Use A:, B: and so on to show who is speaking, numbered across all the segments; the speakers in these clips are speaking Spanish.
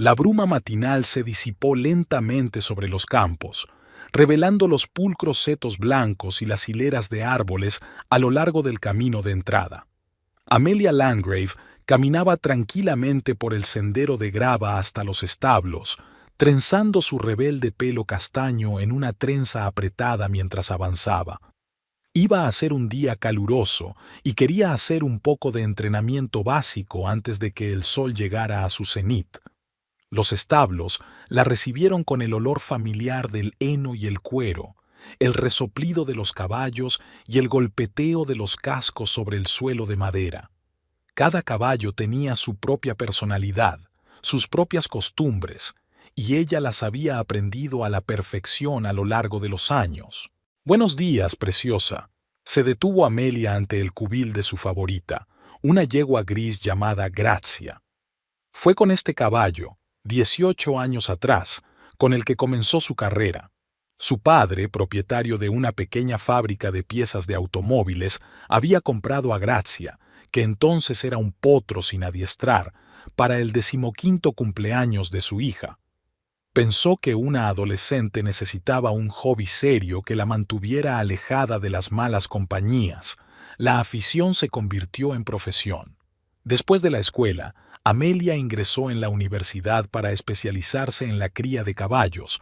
A: La bruma matinal se disipó lentamente sobre los campos, revelando los pulcros setos blancos y las hileras de árboles a lo largo del camino de entrada. Amelia Landgrave caminaba tranquilamente por el sendero de grava hasta los establos, trenzando su rebelde pelo castaño en una trenza apretada mientras avanzaba. Iba a ser un día caluroso y quería hacer un poco de entrenamiento básico antes de que el sol llegara a su cenit. Los establos la recibieron con el olor familiar del heno y el cuero, el resoplido de los caballos y el golpeteo de los cascos sobre el suelo de madera. Cada caballo tenía su propia personalidad, sus propias costumbres, y ella las había aprendido a la perfección a lo largo de los años. «Buenos días, preciosa», se detuvo Amelia ante el cubil de su favorita, una yegua gris llamada Grazia. Fue con este caballo, 18 años atrás, con el que comenzó su carrera. Su padre, propietario de una pequeña fábrica de piezas de automóviles, había comprado a Grazia, que entonces era un potro sin adiestrar, para el 15º cumpleaños de su hija. Pensó que una adolescente necesitaba un hobby serio que la mantuviera alejada de las malas compañías. La afición se convirtió en profesión. Después de la escuela, Amelia ingresó en la universidad para especializarse en la cría de caballos,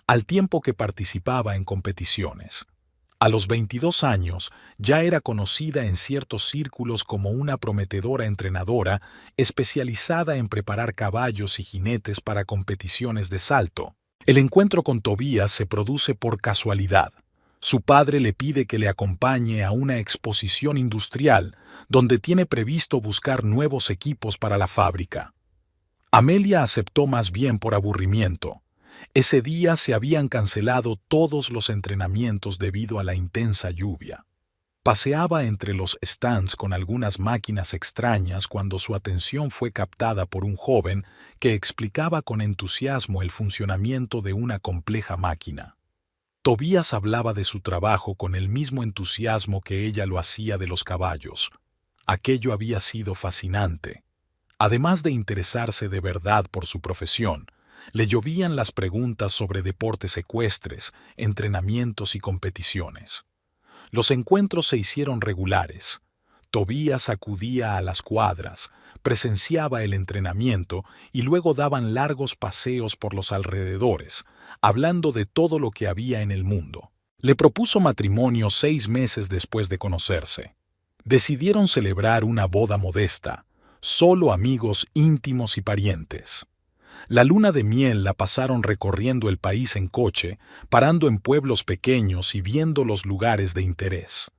A: al tiempo que participaba en competiciones. A los 22 años ya era conocida en ciertos círculos como una prometedora entrenadora especializada en preparar caballos y jinetes para competiciones de salto. El encuentro con Tobías se produce por casualidad. Su padre le pide que le acompañe a una exposición industrial donde tiene previsto buscar nuevos equipos para la fábrica. Amelia aceptó más bien por aburrimiento. Ese día se habían cancelado todos los entrenamientos debido a la intensa lluvia. Paseaba entre los stands con algunas máquinas extrañas cuando su atención fue captada por un joven que explicaba con entusiasmo el funcionamiento de una compleja máquina. Tobías hablaba de su trabajo con el mismo entusiasmo que ella lo hacía de los caballos. Aquello había sido fascinante. Además de interesarse de verdad por su profesión, le llovían las preguntas sobre deportes ecuestres, entrenamientos y competiciones. Los encuentros se hicieron regulares. Tobías acudía a las cuadras, presenciaba el entrenamiento y luego daban largos paseos por los alrededores, hablando de todo lo que había en el mundo. Le propuso matrimonio 6 meses después de conocerse. Decidieron celebrar una boda modesta, solo amigos íntimos y parientes. La luna de miel la pasaron recorriendo el país en coche, parando en pueblos pequeños y viendo los lugares de interés.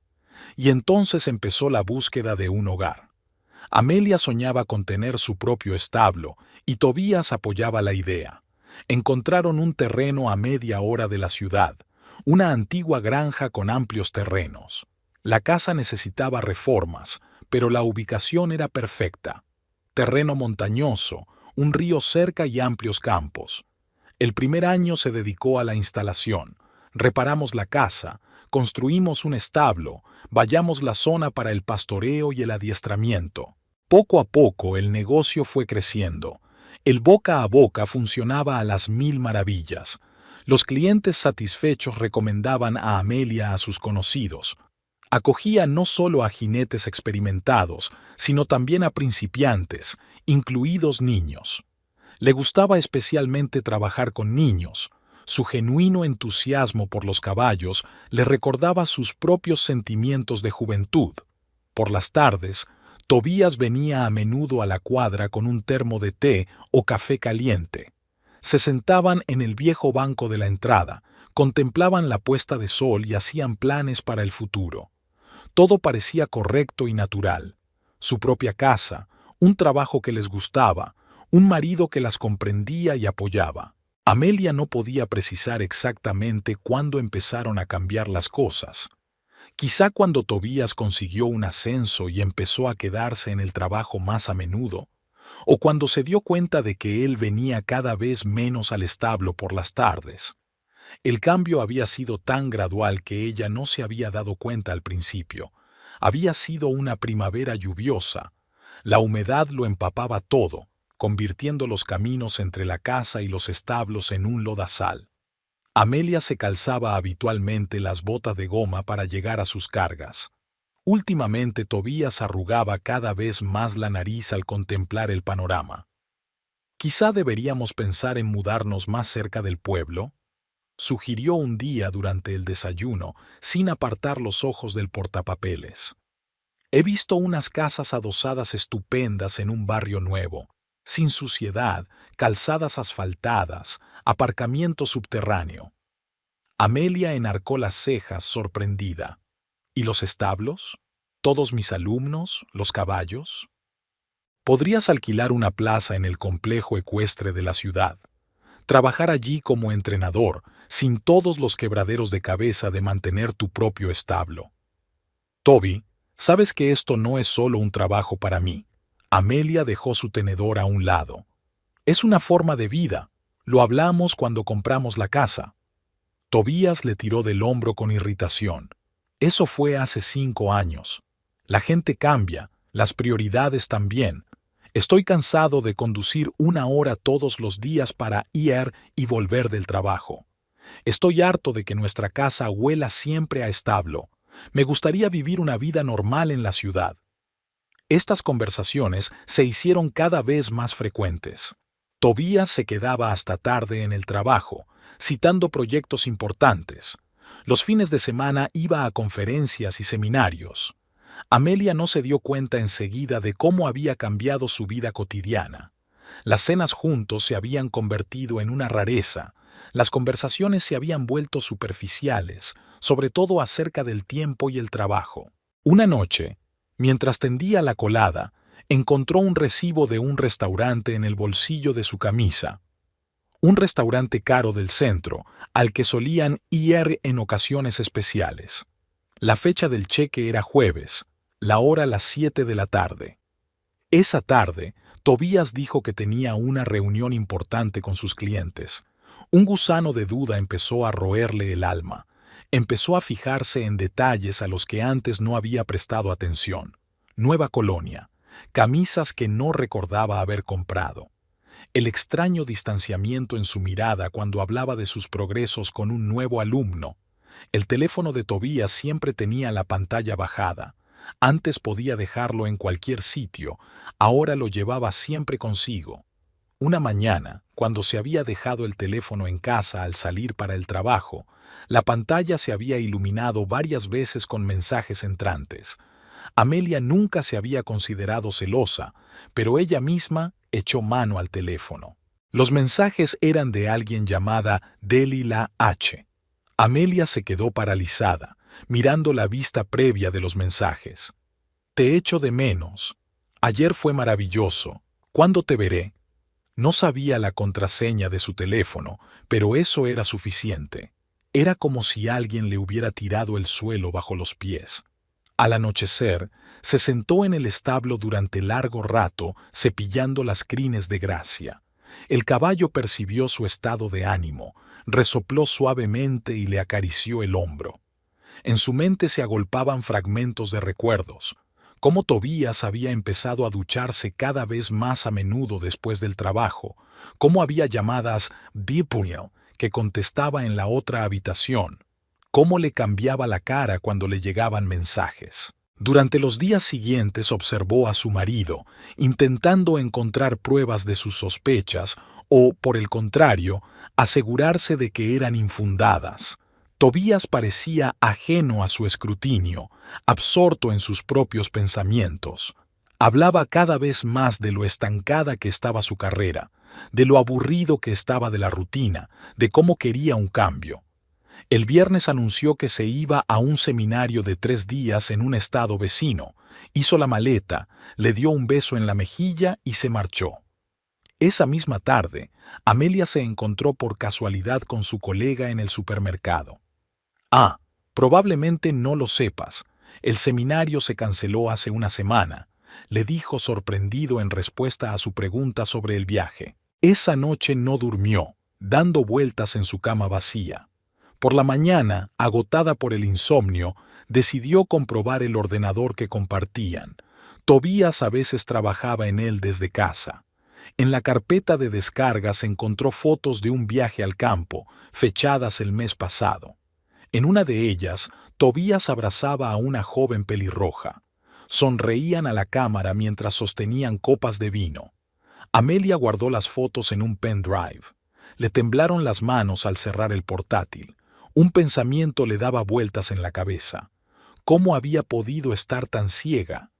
A: Y entonces empezó la búsqueda de un hogar. Amelia soñaba con tener su propio establo y Tobías apoyaba la idea. Encontraron un terreno a media hora de la ciudad, una antigua granja con amplios terrenos. La casa necesitaba reformas, pero la ubicación era perfecta. Terreno montañoso, un río cerca y amplios campos. El primer año se dedicó a la instalación. Reparamos la casa, construimos un establo, vallamos la zona para el pastoreo y el adiestramiento. Poco a poco el negocio fue creciendo. El boca a boca funcionaba a las 1000 maravillas. Los clientes satisfechos recomendaban a Amelia a sus conocidos. Acogía no solo a jinetes experimentados, sino también a principiantes, incluidos niños. Le gustaba especialmente trabajar con niños. Su genuino entusiasmo por los caballos le recordaba sus propios sentimientos de juventud. Por las tardes, Tobías venía a menudo a la cuadra con un termo de té o café caliente. Se sentaban en el viejo banco de la entrada, contemplaban la puesta de sol y hacían planes para el futuro. Todo parecía correcto y natural. Su propia casa, un trabajo que les gustaba, un marido que las comprendía y apoyaba. Amelia no podía precisar exactamente cuándo empezaron a cambiar las cosas. Quizá cuando Tobías consiguió un ascenso y empezó a quedarse en el trabajo más a menudo, o cuando se dio cuenta de que él venía cada vez menos al establo por las tardes. El cambio había sido tan gradual que ella no se había dado cuenta al principio. Había sido una primavera lluviosa. La humedad lo empapaba todo, convirtiendo los caminos entre la casa y los establos en un lodazal. Amelia se calzaba habitualmente las botas de goma para llegar a sus cargas. Últimamente Tobías arrugaba cada vez más la nariz al contemplar el panorama. «Quizá deberíamos pensar en mudarnos más cerca del pueblo», sugirió un día durante el desayuno, sin apartar los ojos del portapapeles. «He visto unas casas adosadas estupendas en un barrio nuevo, sin suciedad, calzadas asfaltadas, aparcamiento subterráneo». Amelia enarcó las cejas, sorprendida. «¿Y los establos? ¿Todos mis alumnos? ¿Los caballos?» «Podrías alquilar una plaza en el complejo ecuestre de la ciudad. Trabajar allí como entrenador, sin todos los quebraderos de cabeza de mantener tu propio establo». «Toby, sabes que esto no es solo un trabajo para mí». Amelia dejó su tenedor a un lado. «Es una forma de vida. Lo hablamos cuando compramos la casa». Tobías le tiró del hombro con irritación. «Eso fue hace 5 años. La gente cambia, las prioridades también. Estoy cansado de conducir 1 hora todos los días para ir y volver del trabajo. Estoy harto de que nuestra casa huela siempre a establo. Me gustaría vivir una vida normal en la ciudad». Estas conversaciones se hicieron cada vez más frecuentes. Tobías se quedaba hasta tarde en el trabajo, citando proyectos importantes. Los fines de semana iba a conferencias y seminarios. Amelia no se dio cuenta enseguida de cómo había cambiado su vida cotidiana. Las cenas juntos se habían convertido en una rareza. Las conversaciones se habían vuelto superficiales, sobre todo acerca del tiempo y el trabajo. Una noche, mientras tendía la colada, encontró un recibo de un restaurante en el bolsillo de su camisa. Un restaurante caro del centro, al que solían ir en ocasiones especiales. La fecha del cheque era jueves, la hora las 7 de la tarde. Esa tarde, Tobías dijo que tenía una reunión importante con sus clientes. Un gusano de duda empezó a roerle el alma. Empezó a fijarse en detalles a los que antes no había prestado atención. Nueva colonia, camisas que no recordaba haber comprado. El extraño distanciamiento en su mirada cuando hablaba de sus progresos con un nuevo alumno. El teléfono de Tobías siempre tenía la pantalla bajada. Antes podía dejarlo en cualquier sitio, ahora lo llevaba siempre consigo. Una mañana, cuando se había dejado el teléfono en casa al salir para el trabajo, la pantalla se había iluminado varias veces con mensajes entrantes. Amelia nunca se había considerado celosa, pero ella misma echó mano al teléfono. Los mensajes eran de alguien llamada Delilah H. Amelia se quedó paralizada, mirando la vista previa de los mensajes. «Te echo de menos. Ayer fue maravilloso. ¿Cuándo te veré?» No sabía la contraseña de su teléfono, pero eso era suficiente. Era como si alguien le hubiera tirado el suelo bajo los pies. Al anochecer, se sentó en el establo durante largo rato, cepillando las crines de gracia. El caballo percibió su estado de ánimo, resopló suavemente y le acarició el hombro. En su mente se agolpaban fragmentos de recuerdos. Cómo Tobías había empezado a ducharse cada vez más a menudo después del trabajo, cómo había llamadas bipuñal que contestaba en la otra habitación, cómo le cambiaba la cara cuando le llegaban mensajes. Durante los días siguientes observó a su marido, intentando encontrar pruebas de sus sospechas o, por el contrario, asegurarse de que eran infundadas. Tobías parecía ajeno a su escrutinio, absorto en sus propios pensamientos. Hablaba cada vez más de lo estancada que estaba su carrera, de lo aburrido que estaba de la rutina, de cómo quería un cambio. El viernes anunció que se iba a un seminario de 3 días en un estado vecino, hizo la maleta, le dio un beso en la mejilla y se marchó. Esa misma tarde, Amelia se encontró por casualidad con su colega en el supermercado. «Ah, probablemente no lo sepas. El seminario se canceló hace una semana», le dijo sorprendido en respuesta a su pregunta sobre el viaje. Esa noche no durmió, dando vueltas en su cama vacía. Por la mañana, agotada por el insomnio, decidió comprobar el ordenador que compartían. Tobías a veces trabajaba en él desde casa. En la carpeta de descargas encontró fotos de un viaje al campo, fechadas el mes pasado. En una de ellas, Tobías abrazaba a una joven pelirroja. Sonreían a la cámara mientras sostenían copas de vino. Amelia guardó las fotos en un pendrive. Le temblaron las manos al cerrar el portátil. Un pensamiento le daba vueltas en la cabeza. ¿Cómo había podido estar tan ciega?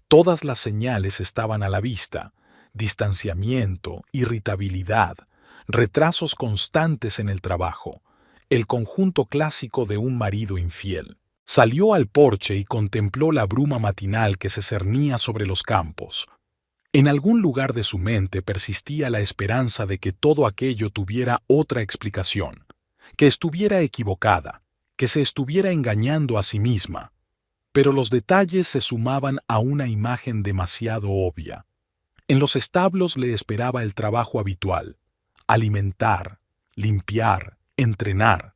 A: Todas las señales estaban a la vista: distanciamiento, irritabilidad, retrasos constantes en el trabajo, el conjunto clásico de un marido infiel. Salió al porche y contempló la bruma matinal que se cernía sobre los campos. En algún lugar de su mente persistía la esperanza de que todo aquello tuviera otra explicación, que estuviera equivocada, que se estuviera engañando a sí misma. Pero los detalles se sumaban a una imagen demasiado obvia. En los establos le esperaba el trabajo habitual: alimentar, limpiar, entrenar.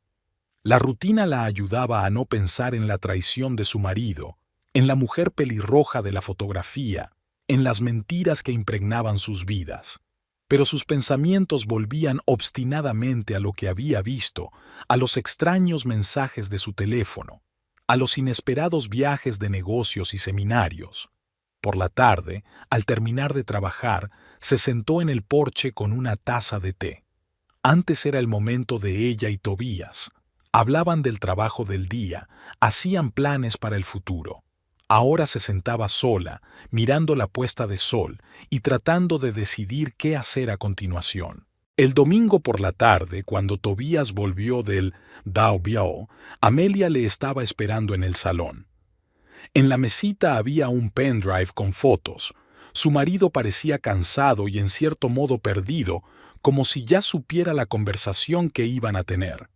A: La rutina la ayudaba a no pensar en la traición de su marido, en la mujer pelirroja de la fotografía, en las mentiras que impregnaban sus vidas. Pero sus pensamientos volvían obstinadamente a lo que había visto, a los extraños mensajes de su teléfono, a los inesperados viajes de negocios y seminarios. Por la tarde, al terminar de trabajar, se sentó en el porche con una taza de té. Antes era el momento de ella y Tobías. Hablaban del trabajo del día, hacían planes para el futuro. Ahora se sentaba sola, mirando la puesta de sol y tratando de decidir qué hacer a continuación. El domingo por la tarde, cuando Tobías volvió del Dao Biao, Amelia le estaba esperando en el salón. En la mesita había un pendrive con fotos. Su marido parecía cansado y en cierto modo perdido, como si ya supiera la conversación que iban a tener.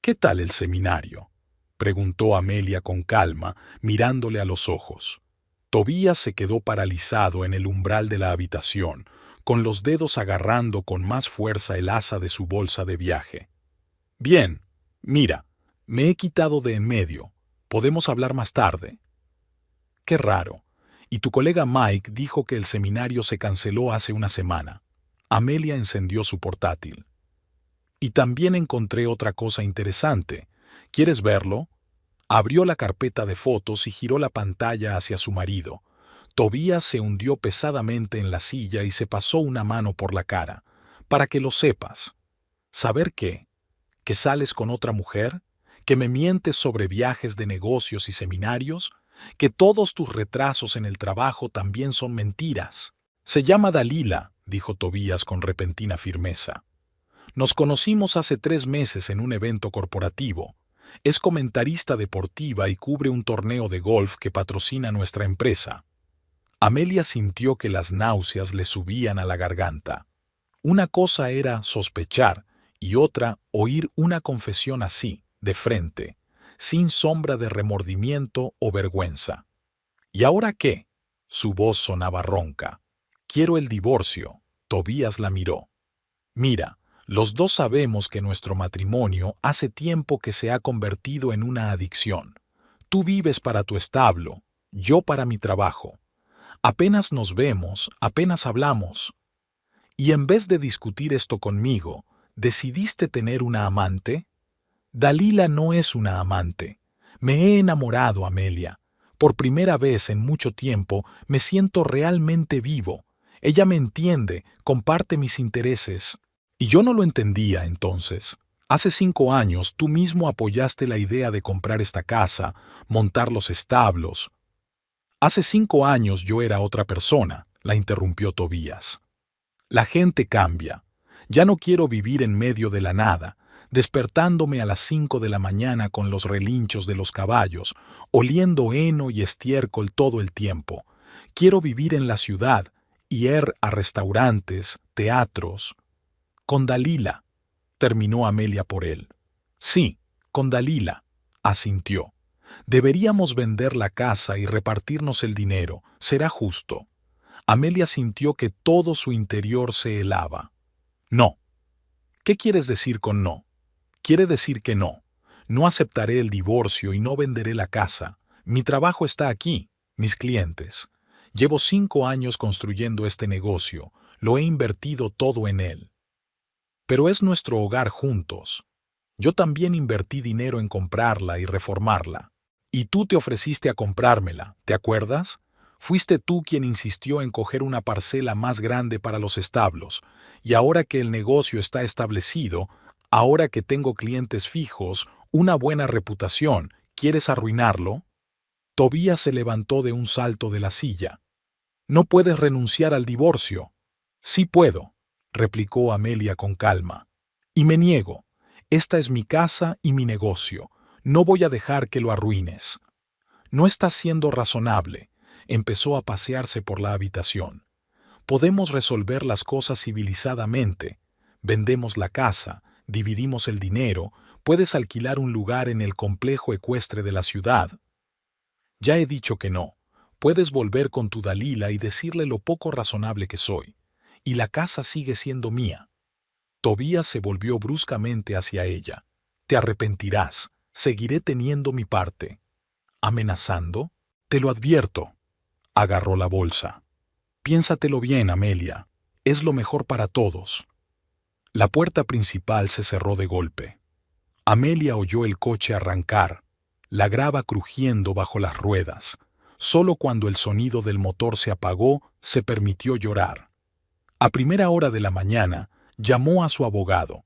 A: «¿Qué tal el seminario?», preguntó Amelia con calma, mirándole a los ojos. Tobías se quedó paralizado en el umbral de la habitación, con los dedos agarrando con más fuerza el asa de su bolsa de viaje. «Bien, mira, me he quitado de en medio. Podemos hablar más tarde». «Qué raro. Y tu colega Mike dijo que el seminario se canceló hace una semana». Amelia encendió su portátil. «Y también encontré otra cosa interesante. ¿Quieres verlo?». Abrió la carpeta de fotos y giró la pantalla hacia su marido. Tobías se hundió pesadamente en la silla y se pasó una mano por la cara. «Para que lo sepas». «¿Saber qué? ¿Que sales con otra mujer? ¿Que me mientes sobre viajes de negocios y seminarios? ¿Que todos tus retrasos en el trabajo también son mentiras?». «Se llama Dalila», dijo Tobías con repentina firmeza. «Nos conocimos hace 3 meses en un evento corporativo. Es comentarista deportiva y cubre un torneo de golf que patrocina nuestra empresa». Amelia sintió que las náuseas le subían a la garganta. Una cosa era sospechar y otra oír una confesión así, de frente, sin sombra de remordimiento o vergüenza. «¿Y ahora qué?». Su voz sonaba ronca. «Quiero el divorcio». Tobías la miró. «Mira, los dos sabemos que nuestro matrimonio hace tiempo que se ha convertido en una adicción. Tú vives para tu establo, yo para mi trabajo. Apenas nos vemos, apenas hablamos. Y en vez de discutir esto conmigo, ¿decidiste tener una amante?». «Dalila no es una amante. Me he enamorado, Amelia. Por primera vez en mucho tiempo me siento realmente vivo. Ella me entiende, comparte mis intereses». «Y yo no lo entendía entonces. Hace 5 años tú mismo apoyaste la idea de comprar esta casa, montar los establos». «Hace 5 años yo era otra persona», la interrumpió Tobías. «La gente cambia. Ya no quiero vivir en medio de la nada, despertándome a las 5 de la mañana con los relinchos de los caballos, oliendo heno y estiércol todo el tiempo. Quiero vivir en la ciudad, ir a restaurantes, teatros». «Con Dalila», terminó Amelia por él. «Sí, con Dalila», asintió. «Deberíamos vender la casa y repartirnos el dinero. Será justo». Amelia sintió que todo su interior se helaba. «No». «¿Qué quieres decir con no?». «Quiere decir que no. No aceptaré el divorcio y no venderé la casa. Mi trabajo está aquí, mis clientes. Llevo 5 años construyendo este negocio. Lo he invertido todo en él. Pero es nuestro hogar juntos. Yo también invertí dinero en comprarla y reformarla. Y tú te ofreciste a comprármela, ¿te acuerdas? Fuiste tú quien insistió en coger una parcela más grande para los establos, y ahora que el negocio está establecido, ahora que tengo clientes fijos, una buena reputación, ¿quieres arruinarlo? Tobías se levantó de un salto de la silla. No puedes renunciar al divorcio. Sí puedo, replicó Amelia con calma. Y me niego. Esta es mi casa y mi negocio. No voy a dejar que lo arruines. No estás siendo razonable. Empezó a pasearse por la habitación. Podemos resolver las cosas civilizadamente. Vendemos la casa, dividimos el dinero, puedes alquilar un lugar en el complejo ecuestre de la ciudad. Ya he dicho que no. Puedes volver con tu Dalila y decirle lo poco razonable que soy. Y la casa sigue siendo mía. Tobías se volvió bruscamente hacia ella. Te arrepentirás. Seguiré teniendo mi parte. ¿Amenazando? Te lo advierto. Agarró la bolsa. Piénsatelo bien, Amelia. Es lo mejor para todos. La puerta principal se cerró de golpe. Amelia oyó el coche arrancar, la grava crujiendo bajo las ruedas. Solo cuando el sonido del motor se apagó, se permitió llorar. A primera hora de la mañana, llamó a su abogado.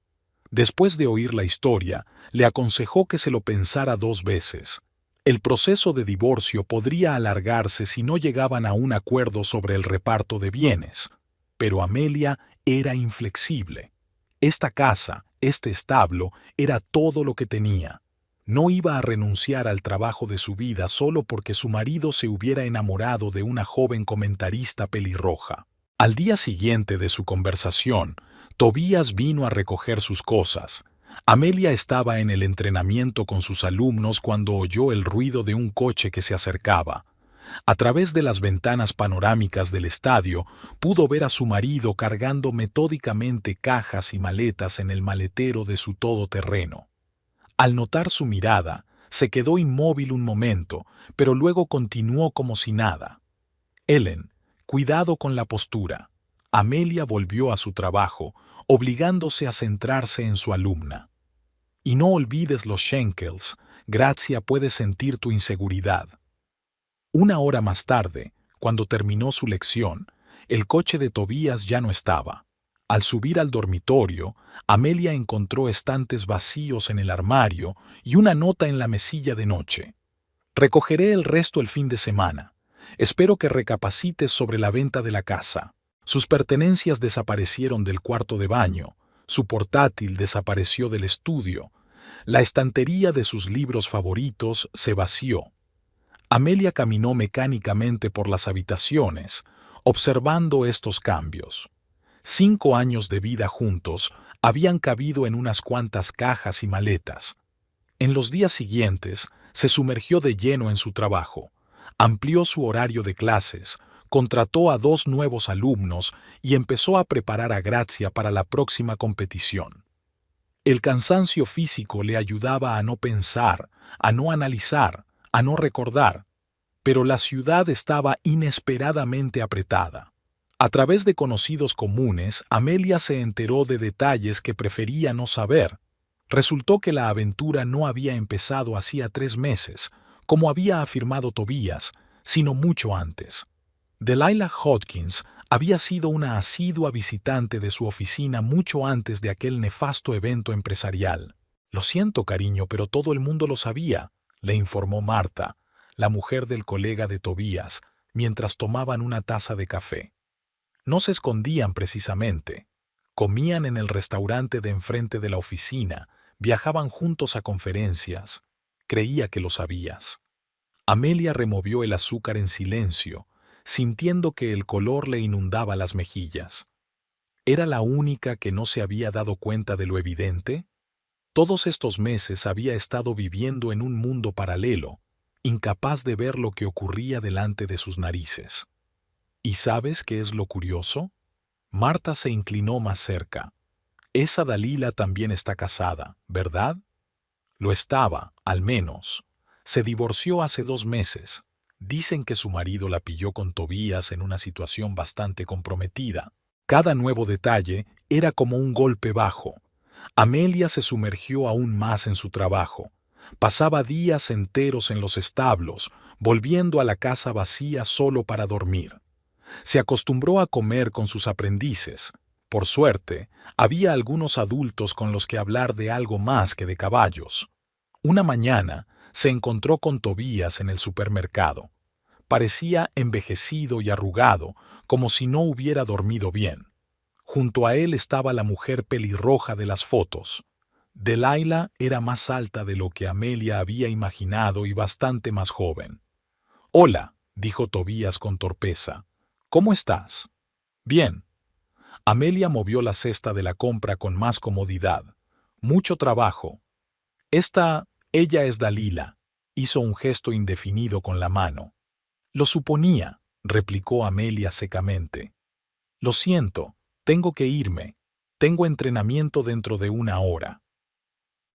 A: Después de oír la historia, le aconsejó que se lo pensara 2 veces. El proceso de divorcio podría alargarse si no llegaban a un acuerdo sobre el reparto de bienes. Pero Amelia era inflexible. Esta casa, este establo, era todo lo que tenía. No iba a renunciar al trabajo de su vida solo porque su marido se hubiera enamorado de una joven comentarista pelirroja. Al día siguiente de su conversación, Tobías vino a recoger sus cosas. Amelia estaba en el entrenamiento con sus alumnos cuando oyó el ruido de un coche que se acercaba. A través de las ventanas panorámicas del estadio, pudo ver a su marido cargando metódicamente cajas y maletas en el maletero de su todoterreno. Al notar su mirada, se quedó inmóvil un momento, pero luego continuó como si nada. Ellen, cuidado con la postura. Amelia volvió a su trabajo, obligándose a centrarse en su alumna. Y no olvides los Schenkels, Grazia puede sentir tu inseguridad. 1 hora más tarde, cuando terminó su lección, el coche de Tobías ya no estaba. Al subir al dormitorio, Amelia encontró estantes vacíos en el armario y una nota en la mesilla de noche. Recogeré el resto el fin de semana. Espero que recapacites sobre la venta de la casa. Sus pertenencias desaparecieron del cuarto de baño, su portátil desapareció del estudio, la estantería de sus libros favoritos se vació. Amelia caminó mecánicamente por las habitaciones, observando estos cambios. 5 años de vida juntos habían cabido en unas cuantas cajas y maletas. En los días siguientes, se sumergió de lleno en su trabajo, amplió su horario de clases, contrató a 2 nuevos alumnos y empezó a preparar a Grazia para la próxima competición. El cansancio físico le ayudaba a no pensar, a no analizar, a no recordar, pero la ciudad estaba inesperadamente apretada. A través de conocidos comunes, Amelia se enteró de detalles que prefería no saber. Resultó que la aventura no había empezado hacía 3 meses, como había afirmado Tobías, sino mucho antes. Delilah Hodgins había sido una asidua visitante de su oficina mucho antes de aquel nefasto evento empresarial. «Lo siento, cariño, pero todo el mundo lo sabía», le informó Marta, la mujer del colega de Tobías, mientras tomaban una taza de café. No se escondían precisamente. Comían en el restaurante de enfrente de la oficina, viajaban juntos a conferencias. Creía que lo sabías. Amelia removió el azúcar en silencio, sintiendo que el color le inundaba las mejillas. ¿Era la única que no se había dado cuenta de lo evidente? Todos estos meses había estado viviendo en un mundo paralelo, incapaz de ver lo que ocurría delante de sus narices. ¿Y sabes qué es lo curioso? Marta se inclinó más cerca. Esa Dalila también está casada, ¿verdad? Lo estaba, al menos. Se divorció hace 2 meses. Dicen que su marido la pilló con Tobías en una situación bastante comprometida. Cada nuevo detalle era como un golpe bajo. Amelia se sumergió aún más en su trabajo. Pasaba días enteros en los establos, volviendo a la casa vacía solo para dormir. Se acostumbró a comer con sus aprendices. Por suerte, había algunos adultos con los que hablar de algo más que de caballos. Una mañana se encontró con Tobías en el supermercado. Parecía envejecido y arrugado, como si no hubiera dormido bien. Junto a él estaba la mujer pelirroja de las fotos. Delilah era más alta de lo que Amelia había imaginado y bastante más joven. «Hola», dijo Tobías con torpeza. «¿Cómo estás?» «Bien». Amelia movió la cesta de la compra con más comodidad. «Mucho trabajo». Ella es Dalila», hizo un gesto indefinido con la mano. «Lo suponía», replicó Amelia secamente. «Lo siento, tengo que irme. Tengo entrenamiento dentro de 1 hora».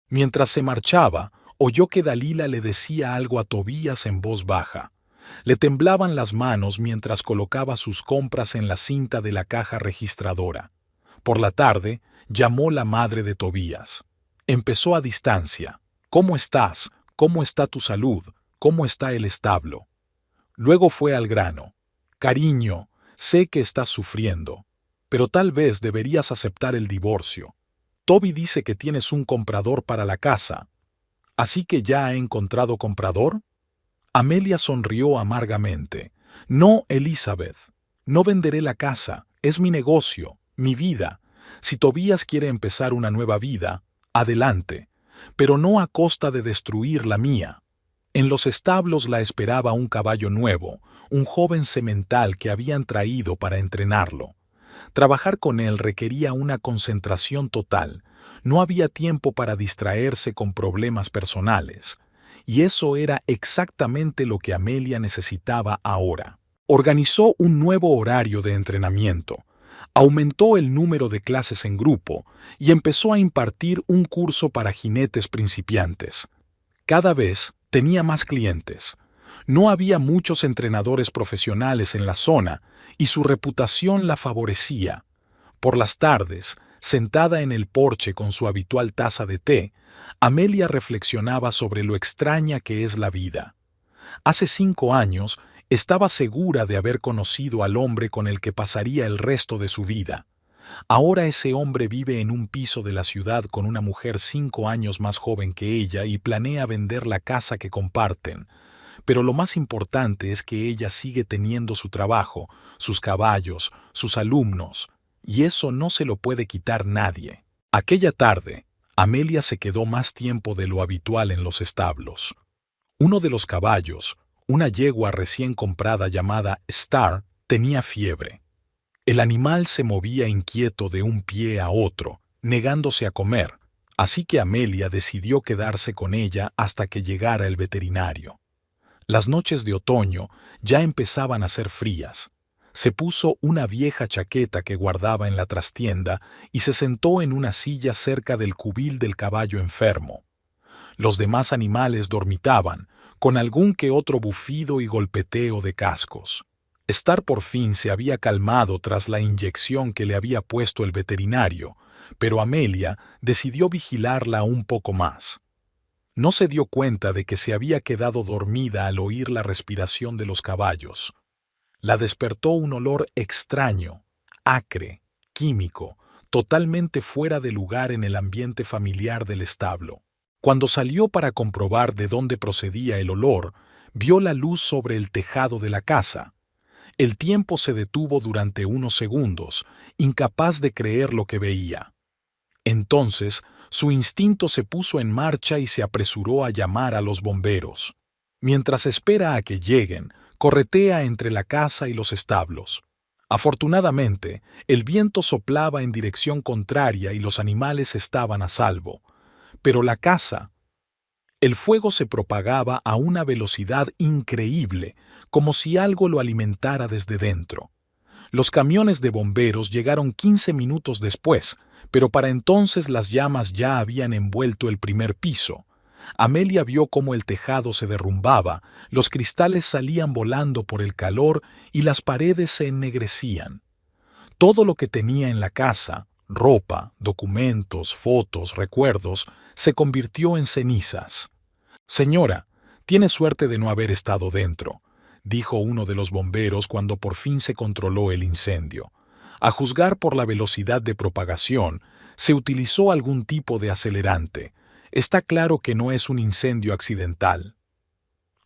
A: Mientras se marchaba, oyó que Dalila le decía algo a Tobías en voz baja. Le temblaban las manos mientras colocaba sus compras en la cinta de la caja registradora. Por la tarde, llamó la madre de Tobías. Empezó a distancia. «¿Cómo estás? ¿Cómo está tu salud? ¿Cómo está el establo?» Luego fue al grano. «Cariño, sé que estás sufriendo, pero tal vez deberías aceptar el divorcio. Toby dice que tienes un comprador para la casa. ¿Así que ya ha encontrado comprador?» Amelia sonrió amargamente. «No, Elizabeth. No venderé la casa. Es mi negocio, mi vida. Si Tobías quiere empezar una nueva vida, adelante, pero no a costa de destruir la mía». En los establos la esperaba un caballo nuevo, un joven semental que habían traído para entrenarlo. Trabajar con él requería una concentración total. No había tiempo para distraerse con problemas personales. Y eso era exactamente lo que Amelia necesitaba ahora. Organizó un nuevo horario de entrenamiento, aumentó el número de clases en grupo y empezó a impartir un curso para jinetes principiantes. Cada vez tenía más clientes. No había muchos entrenadores profesionales en la zona y su reputación la favorecía. Por las tardes, sentada en el porche con su habitual taza de té, Amelia reflexionaba sobre lo extraña que es la vida. Hace 5 años estaba segura de haber conocido al hombre con el que pasaría el resto de su vida. Ahora ese hombre vive en un piso de la ciudad con una mujer 5 años más joven que ella y planea vender la casa que comparten. Pero lo más importante es que ella sigue teniendo su trabajo, sus caballos, sus alumnos, y eso no se lo puede quitar nadie. Aquella tarde, Amelia se quedó más tiempo de lo habitual en los establos. Uno de los caballos, una yegua recién comprada llamada Star, tenía fiebre. El animal se movía inquieto de un pie a otro, negándose a comer, así que Amelia decidió quedarse con ella hasta que llegara el veterinario. Las noches de otoño ya empezaban a ser frías. Se puso una vieja chaqueta que guardaba en la trastienda y se sentó en una silla cerca del cubil del caballo enfermo. Los demás animales dormitaban, con algún que otro bufido y golpeteo de cascos. Star por fin se había calmado tras la inyección que le había puesto el veterinario, pero Amelia decidió vigilarla un poco más. No se dio cuenta de que se había quedado dormida al oír la respiración de los caballos. La despertó un olor extraño, acre, químico, totalmente fuera de lugar en el ambiente familiar del establo. Cuando salió para comprobar de dónde procedía el olor, vio la luz sobre el tejado de la casa. El tiempo se detuvo durante unos segundos, incapaz de creer lo que veía. Entonces, su instinto se puso en marcha y se apresuró a llamar a los bomberos. Mientras espera a que lleguen, corretea entre la casa y los establos. Afortunadamente, el viento soplaba en dirección contraria y los animales estaban a salvo. Pero la casa... El fuego se propagaba a una velocidad increíble, como si algo lo alimentara desde dentro. Los camiones de bomberos llegaron 15 minutos después, pero para entonces las llamas ya habían envuelto el primer piso. Amelia vio cómo el tejado se derrumbaba, los cristales salían volando por el calor y las paredes se ennegrecían. Todo lo que tenía en la casa, ropa, documentos, fotos, recuerdos, se convirtió en cenizas. Señora, tiene suerte de no haber estado dentro, dijo uno de los bomberos cuando por fin se controló el incendio. A juzgar por la velocidad de propagación, se utilizó algún tipo de acelerante. Está claro que no es un incendio accidental.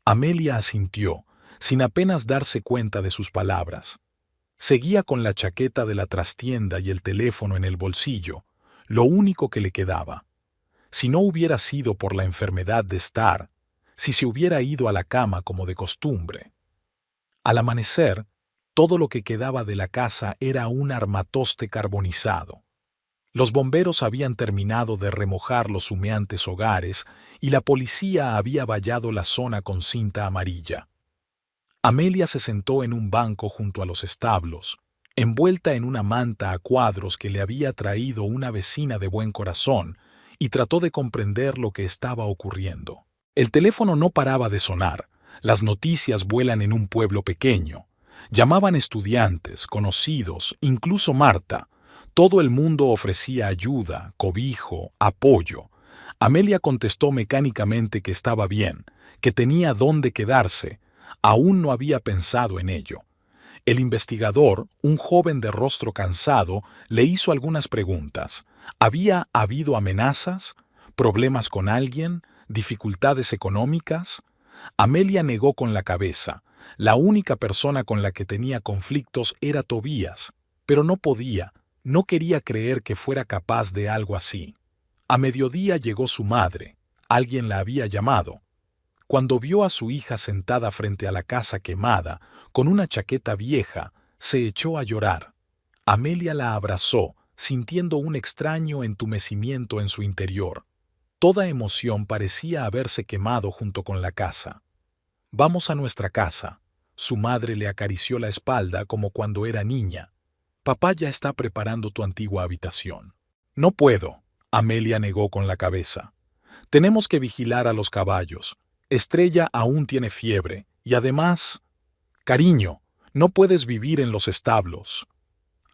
A: Amelia asintió, sin apenas darse cuenta de sus palabras. Seguía con la chaqueta de la trastienda y el teléfono en el bolsillo, lo único que le quedaba. Si no hubiera sido por la enfermedad de Star, si se hubiera ido a la cama como de costumbre. Al amanecer, todo lo que quedaba de la casa era un armatoste carbonizado. Los bomberos habían terminado de remojar los humeantes hogares y la policía había vallado la zona con cinta amarilla. Amelia se sentó en un banco junto a los establos, envuelta en una manta a cuadros que le había traído una vecina de buen corazón, y trató de comprender lo que estaba ocurriendo. El teléfono no paraba de sonar. Las noticias vuelan en un pueblo pequeño. Llamaban estudiantes, conocidos, incluso Marta. Todo el mundo ofrecía ayuda, cobijo, apoyo. Amelia contestó mecánicamente que estaba bien, que tenía dónde quedarse. Aún no había pensado en ello. El investigador, un joven de rostro cansado, le hizo algunas preguntas. ¿Había habido amenazas? ¿Problemas con alguien? ¿Dificultades económicas? Amelia negó con la cabeza. La única persona con la que tenía conflictos era Tobías, pero no quería creer que fuera capaz de algo así. A mediodía llegó su madre. Alguien la había llamado. Cuando vio a su hija sentada frente a la casa quemada, con una chaqueta vieja, se echó a llorar. Amelia la abrazó, sintiendo un extraño entumecimiento en su interior. Toda emoción parecía haberse quemado junto con la casa. «Vamos a nuestra casa». Su madre le acarició la espalda como cuando era niña. «Papá ya está preparando tu antigua habitación». «No puedo», Amelia negó con la cabeza. «Tenemos que vigilar a los caballos. Estrella aún tiene fiebre, y además... Cariño, no puedes vivir en los establos.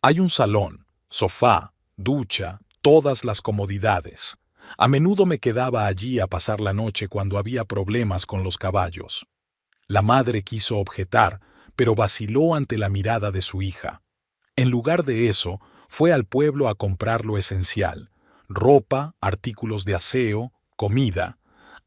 A: Hay un salón, sofá, ducha, todas las comodidades. A menudo me quedaba allí a pasar la noche cuando había problemas con los caballos». La madre quiso objetar, pero vaciló ante la mirada de su hija. En lugar de eso, fue al pueblo a comprar lo esencial: ropa, artículos de aseo, comida.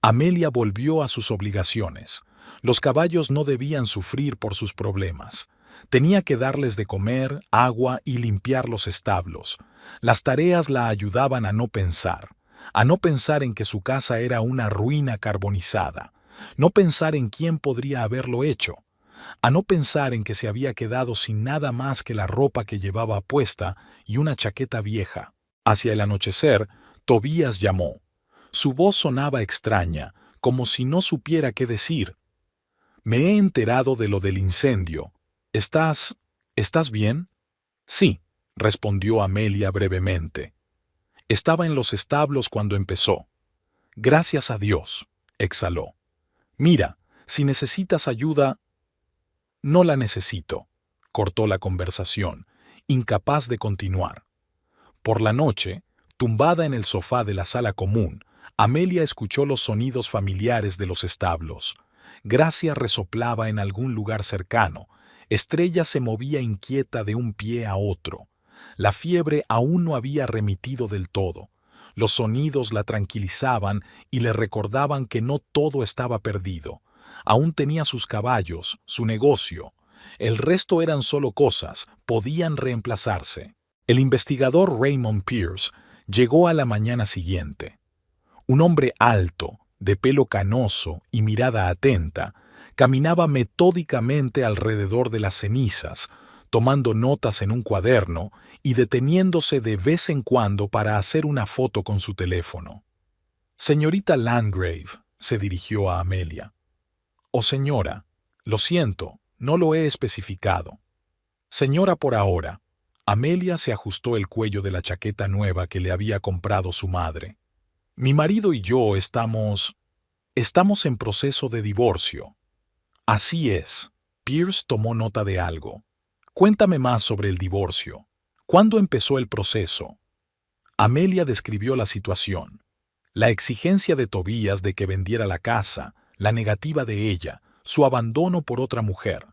A: Amelia volvió a sus obligaciones. Los caballos no debían sufrir por sus problemas. Tenía que darles de comer, agua y limpiar los establos. Las tareas la ayudaban a no pensar en que su casa era una ruina carbonizada, no pensar en quién podría haberlo hecho, a no pensar en que se había quedado sin nada más que la ropa que llevaba puesta y una chaqueta vieja. Hacia el anochecer, Tobías llamó. Su voz sonaba extraña, como si no supiera qué decir. «Me he enterado de lo del incendio. ¿Estás bien?» «Sí», respondió Amelia brevemente. «Estaba en los establos cuando empezó». «Gracias a Dios», exhaló. «Mira, si necesitas ayuda...» «No la necesito», cortó la conversación, incapaz de continuar. Por la noche, tumbada en el sofá de la sala común, Amelia escuchó los sonidos familiares de los establos. Gracia resoplaba en algún lugar cercano. Estrella se movía inquieta de un pie a otro. La fiebre aún no había remitido del todo. Los sonidos la tranquilizaban y le recordaban que no todo estaba perdido. Aún tenía sus caballos, su negocio. El resto eran solo cosas, podían reemplazarse. El investigador Raymond Pierce llegó a la mañana siguiente. Un hombre alto, de pelo canoso y mirada atenta, caminaba metódicamente alrededor de las cenizas, tomando notas en un cuaderno y deteniéndose de vez en cuando para hacer una foto con su teléfono. «Señorita Landgrave», se dirigió a Amelia. «Oh, señora, lo siento, no lo he especificado». «Señora por ahora». Amelia se ajustó el cuello de la chaqueta nueva que le había comprado su madre. «Mi marido y yo estamos en proceso de divorcio». «Así es». Pierce tomó nota de algo. «Cuéntame más sobre el divorcio». ¿Cuándo empezó el proceso? Amelia describió la situación. La exigencia de Tobías de que vendiera la casa, la negativa de ella, su abandono por otra mujer.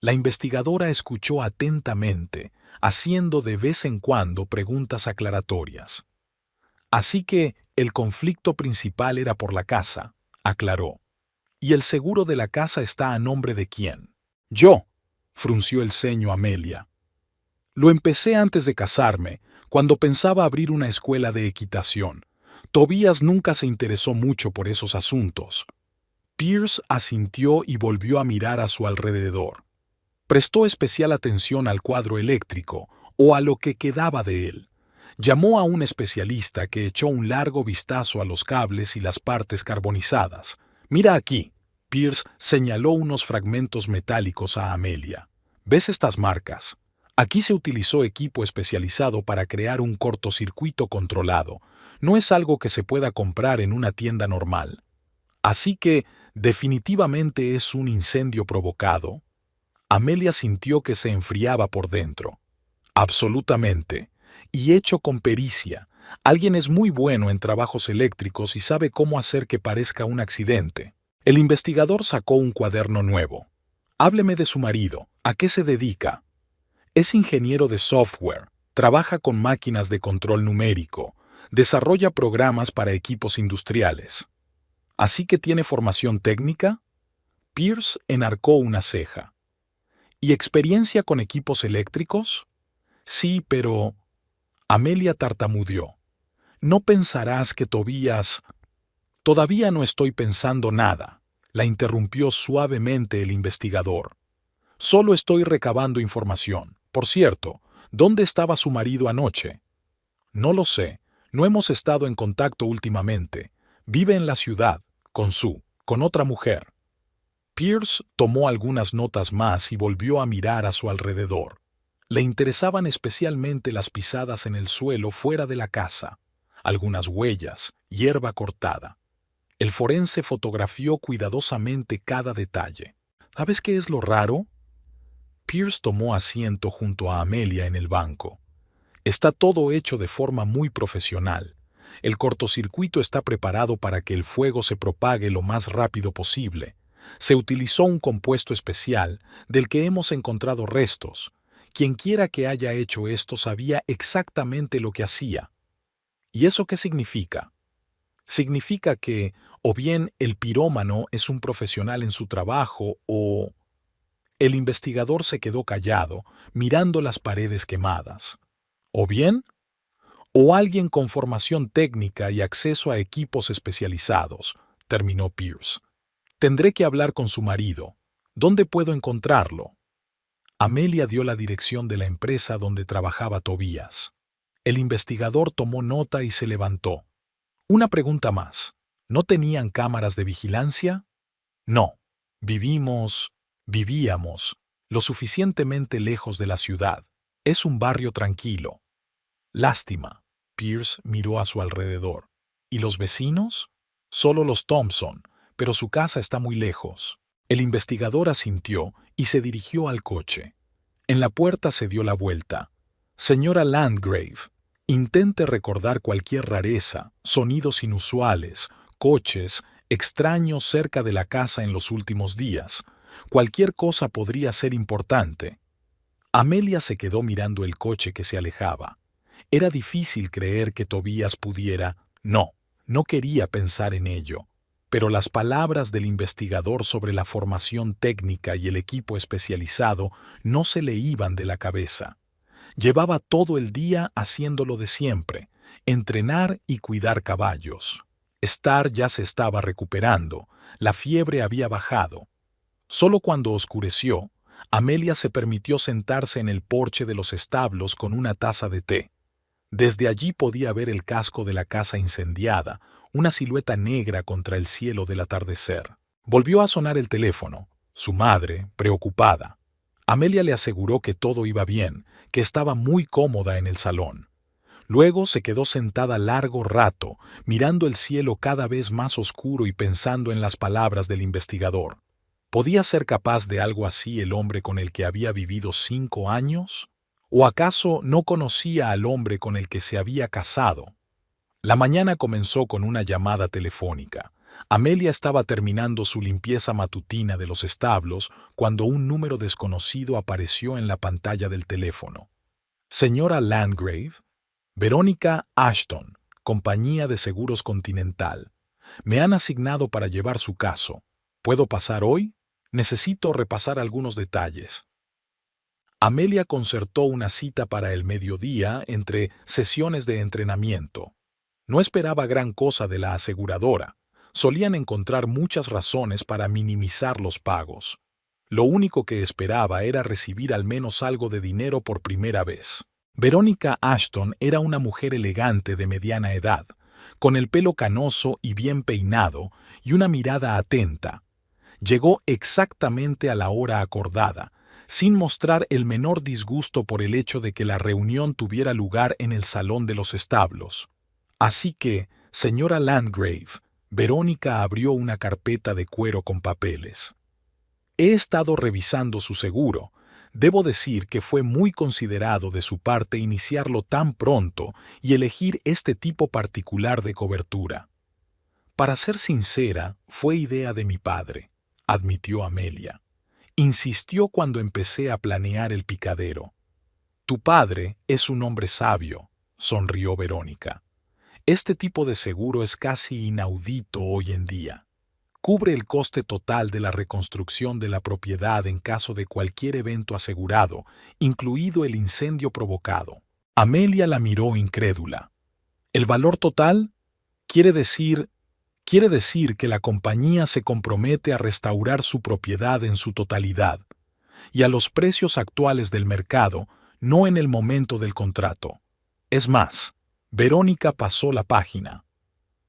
A: La investigadora escuchó atentamente, haciendo de vez en cuando preguntas aclaratorias. Así que el conflicto principal era por la casa, aclaró. ¿Y el seguro de la casa está a nombre de quién? Yo, frunció el ceño Amelia. Lo empecé antes de casarme, cuando pensaba abrir una escuela de equitación. Tobías nunca se interesó mucho por esos asuntos. Pierce asintió y volvió a mirar a su alrededor. Prestó especial atención al cuadro eléctrico, o a lo que quedaba de él. Llamó a un especialista que echó un largo vistazo a los cables y las partes carbonizadas. «Mira aquí». Pierce señaló unos fragmentos metálicos a Amelia. «¿Ves estas marcas? Aquí se utilizó equipo especializado para crear un cortocircuito controlado. No es algo que se pueda comprar en una tienda normal. Así que, definitivamente es un incendio provocado». Amelia sintió que se enfriaba por dentro. Absolutamente. Y hecho con pericia. Alguien es muy bueno en trabajos eléctricos y sabe cómo hacer que parezca un accidente. El investigador sacó un cuaderno nuevo. Hábleme de su marido. ¿A qué se dedica? Es ingeniero de software. Trabaja con máquinas de control numérico. Desarrolla programas para equipos industriales. ¿Así que tiene formación técnica? Pierce enarcó una ceja. ¿Y experiencia con equipos eléctricos? Sí, pero... Amelia tartamudeó. No pensarás que Tobías... Todavía no estoy pensando nada, la interrumpió suavemente el investigador. Solo estoy recabando información. Por cierto, ¿dónde estaba su marido anoche? No lo sé, no hemos estado en contacto últimamente. Vive en la ciudad, con otra mujer. Pierce tomó algunas notas más y volvió a mirar a su alrededor. Le interesaban especialmente las pisadas en el suelo fuera de la casa, algunas huellas, hierba cortada. El forense fotografió cuidadosamente cada detalle. ¿Sabes qué es lo raro? Pierce tomó asiento junto a Amelia en el banco. Está todo hecho de forma muy profesional. El cortocircuito está preparado para que el fuego se propague lo más rápido posible. Se utilizó un compuesto especial del que hemos encontrado restos. Quienquiera que haya hecho esto sabía exactamente lo que hacía. ¿Y eso qué significa? Significa que, o bien el pirómano es un profesional en su trabajo, o... El investigador se quedó callado, mirando las paredes quemadas. ¿O bien? O alguien con formación técnica y acceso a equipos especializados, terminó Pierce. Tendré que hablar con su marido. ¿Dónde puedo encontrarlo? Amelia dio la dirección de la empresa donde trabajaba Tobías. El investigador tomó nota y se levantó. Una pregunta más. ¿No tenían cámaras de vigilancia? No. Vivíamos lo suficientemente lejos de la ciudad. Es un barrio tranquilo. Lástima. Pierce miró a su alrededor. ¿Y los vecinos? Solo los Thompson, pero su casa está muy lejos. El investigador asintió y se dirigió al coche. En la puerta se dio la vuelta. Señora Landgrave, intente recordar cualquier rareza, sonidos inusuales, coches, extraños cerca de la casa en los últimos días. Cualquier cosa podría ser importante. Amelia se quedó mirando el coche que se alejaba. Era difícil creer que Tobías pudiera... No quería pensar en ello. Pero las palabras del investigador sobre la formación técnica y el equipo especializado no se le iban de la cabeza. Llevaba todo el día haciendo lo de siempre, entrenar y cuidar caballos. Star ya se estaba recuperando, la fiebre había bajado. Solo cuando oscureció, Amelia se permitió sentarse en el porche de los establos con una taza de té. Desde allí podía ver el casco de la casa incendiada, una silueta negra contra el cielo del atardecer. Volvió a sonar el teléfono. Su madre, preocupada. Amelia le aseguró que todo iba bien, que estaba muy cómoda en el salón. Luego se quedó sentada largo rato, mirando el cielo cada vez más oscuro y pensando en las palabras del investigador. ¿Podía ser capaz de algo así el hombre con el que había vivido 5 años? ¿O acaso no conocía al hombre con el que se había casado? La mañana comenzó con una llamada telefónica. Amelia estaba terminando su limpieza matutina de los establos cuando un número desconocido apareció en la pantalla del teléfono. Señora Landgrave, Verónica Ashton, Compañía de Seguros Continental. Me han asignado para llevar su caso. ¿Puedo pasar hoy? Necesito repasar algunos detalles. Amelia concertó una cita para el mediodía entre sesiones de entrenamiento. No esperaba gran cosa de la aseguradora. Solían encontrar muchas razones para minimizar los pagos. Lo único que esperaba era recibir al menos algo de dinero por primera vez. Verónica Ashton era una mujer elegante de mediana edad, con el pelo canoso y bien peinado y una mirada atenta. Llegó exactamente a la hora acordada, sin mostrar el menor disgusto por el hecho de que la reunión tuviera lugar en el salón de los establos. Así que, señora Landgrave, Verónica abrió una carpeta de cuero con papeles. He estado revisando su seguro. Debo decir que fue muy considerado de su parte iniciarlo tan pronto y elegir este tipo particular de cobertura. Para ser sincera, fue idea de mi padre, admitió Amelia. Insistió cuando empecé a planear el picadero. Tu padre es un hombre sabio, sonrió Verónica. Este tipo de seguro es casi inaudito hoy en día. Cubre el coste total de la reconstrucción de la propiedad en caso de cualquier evento asegurado, incluido el incendio provocado. Amelia la miró incrédula. ¿El valor total? Quiere decir que la compañía se compromete a restaurar su propiedad en su totalidad, y a los precios actuales del mercado, no en el momento del contrato. Es más, Verónica pasó la página.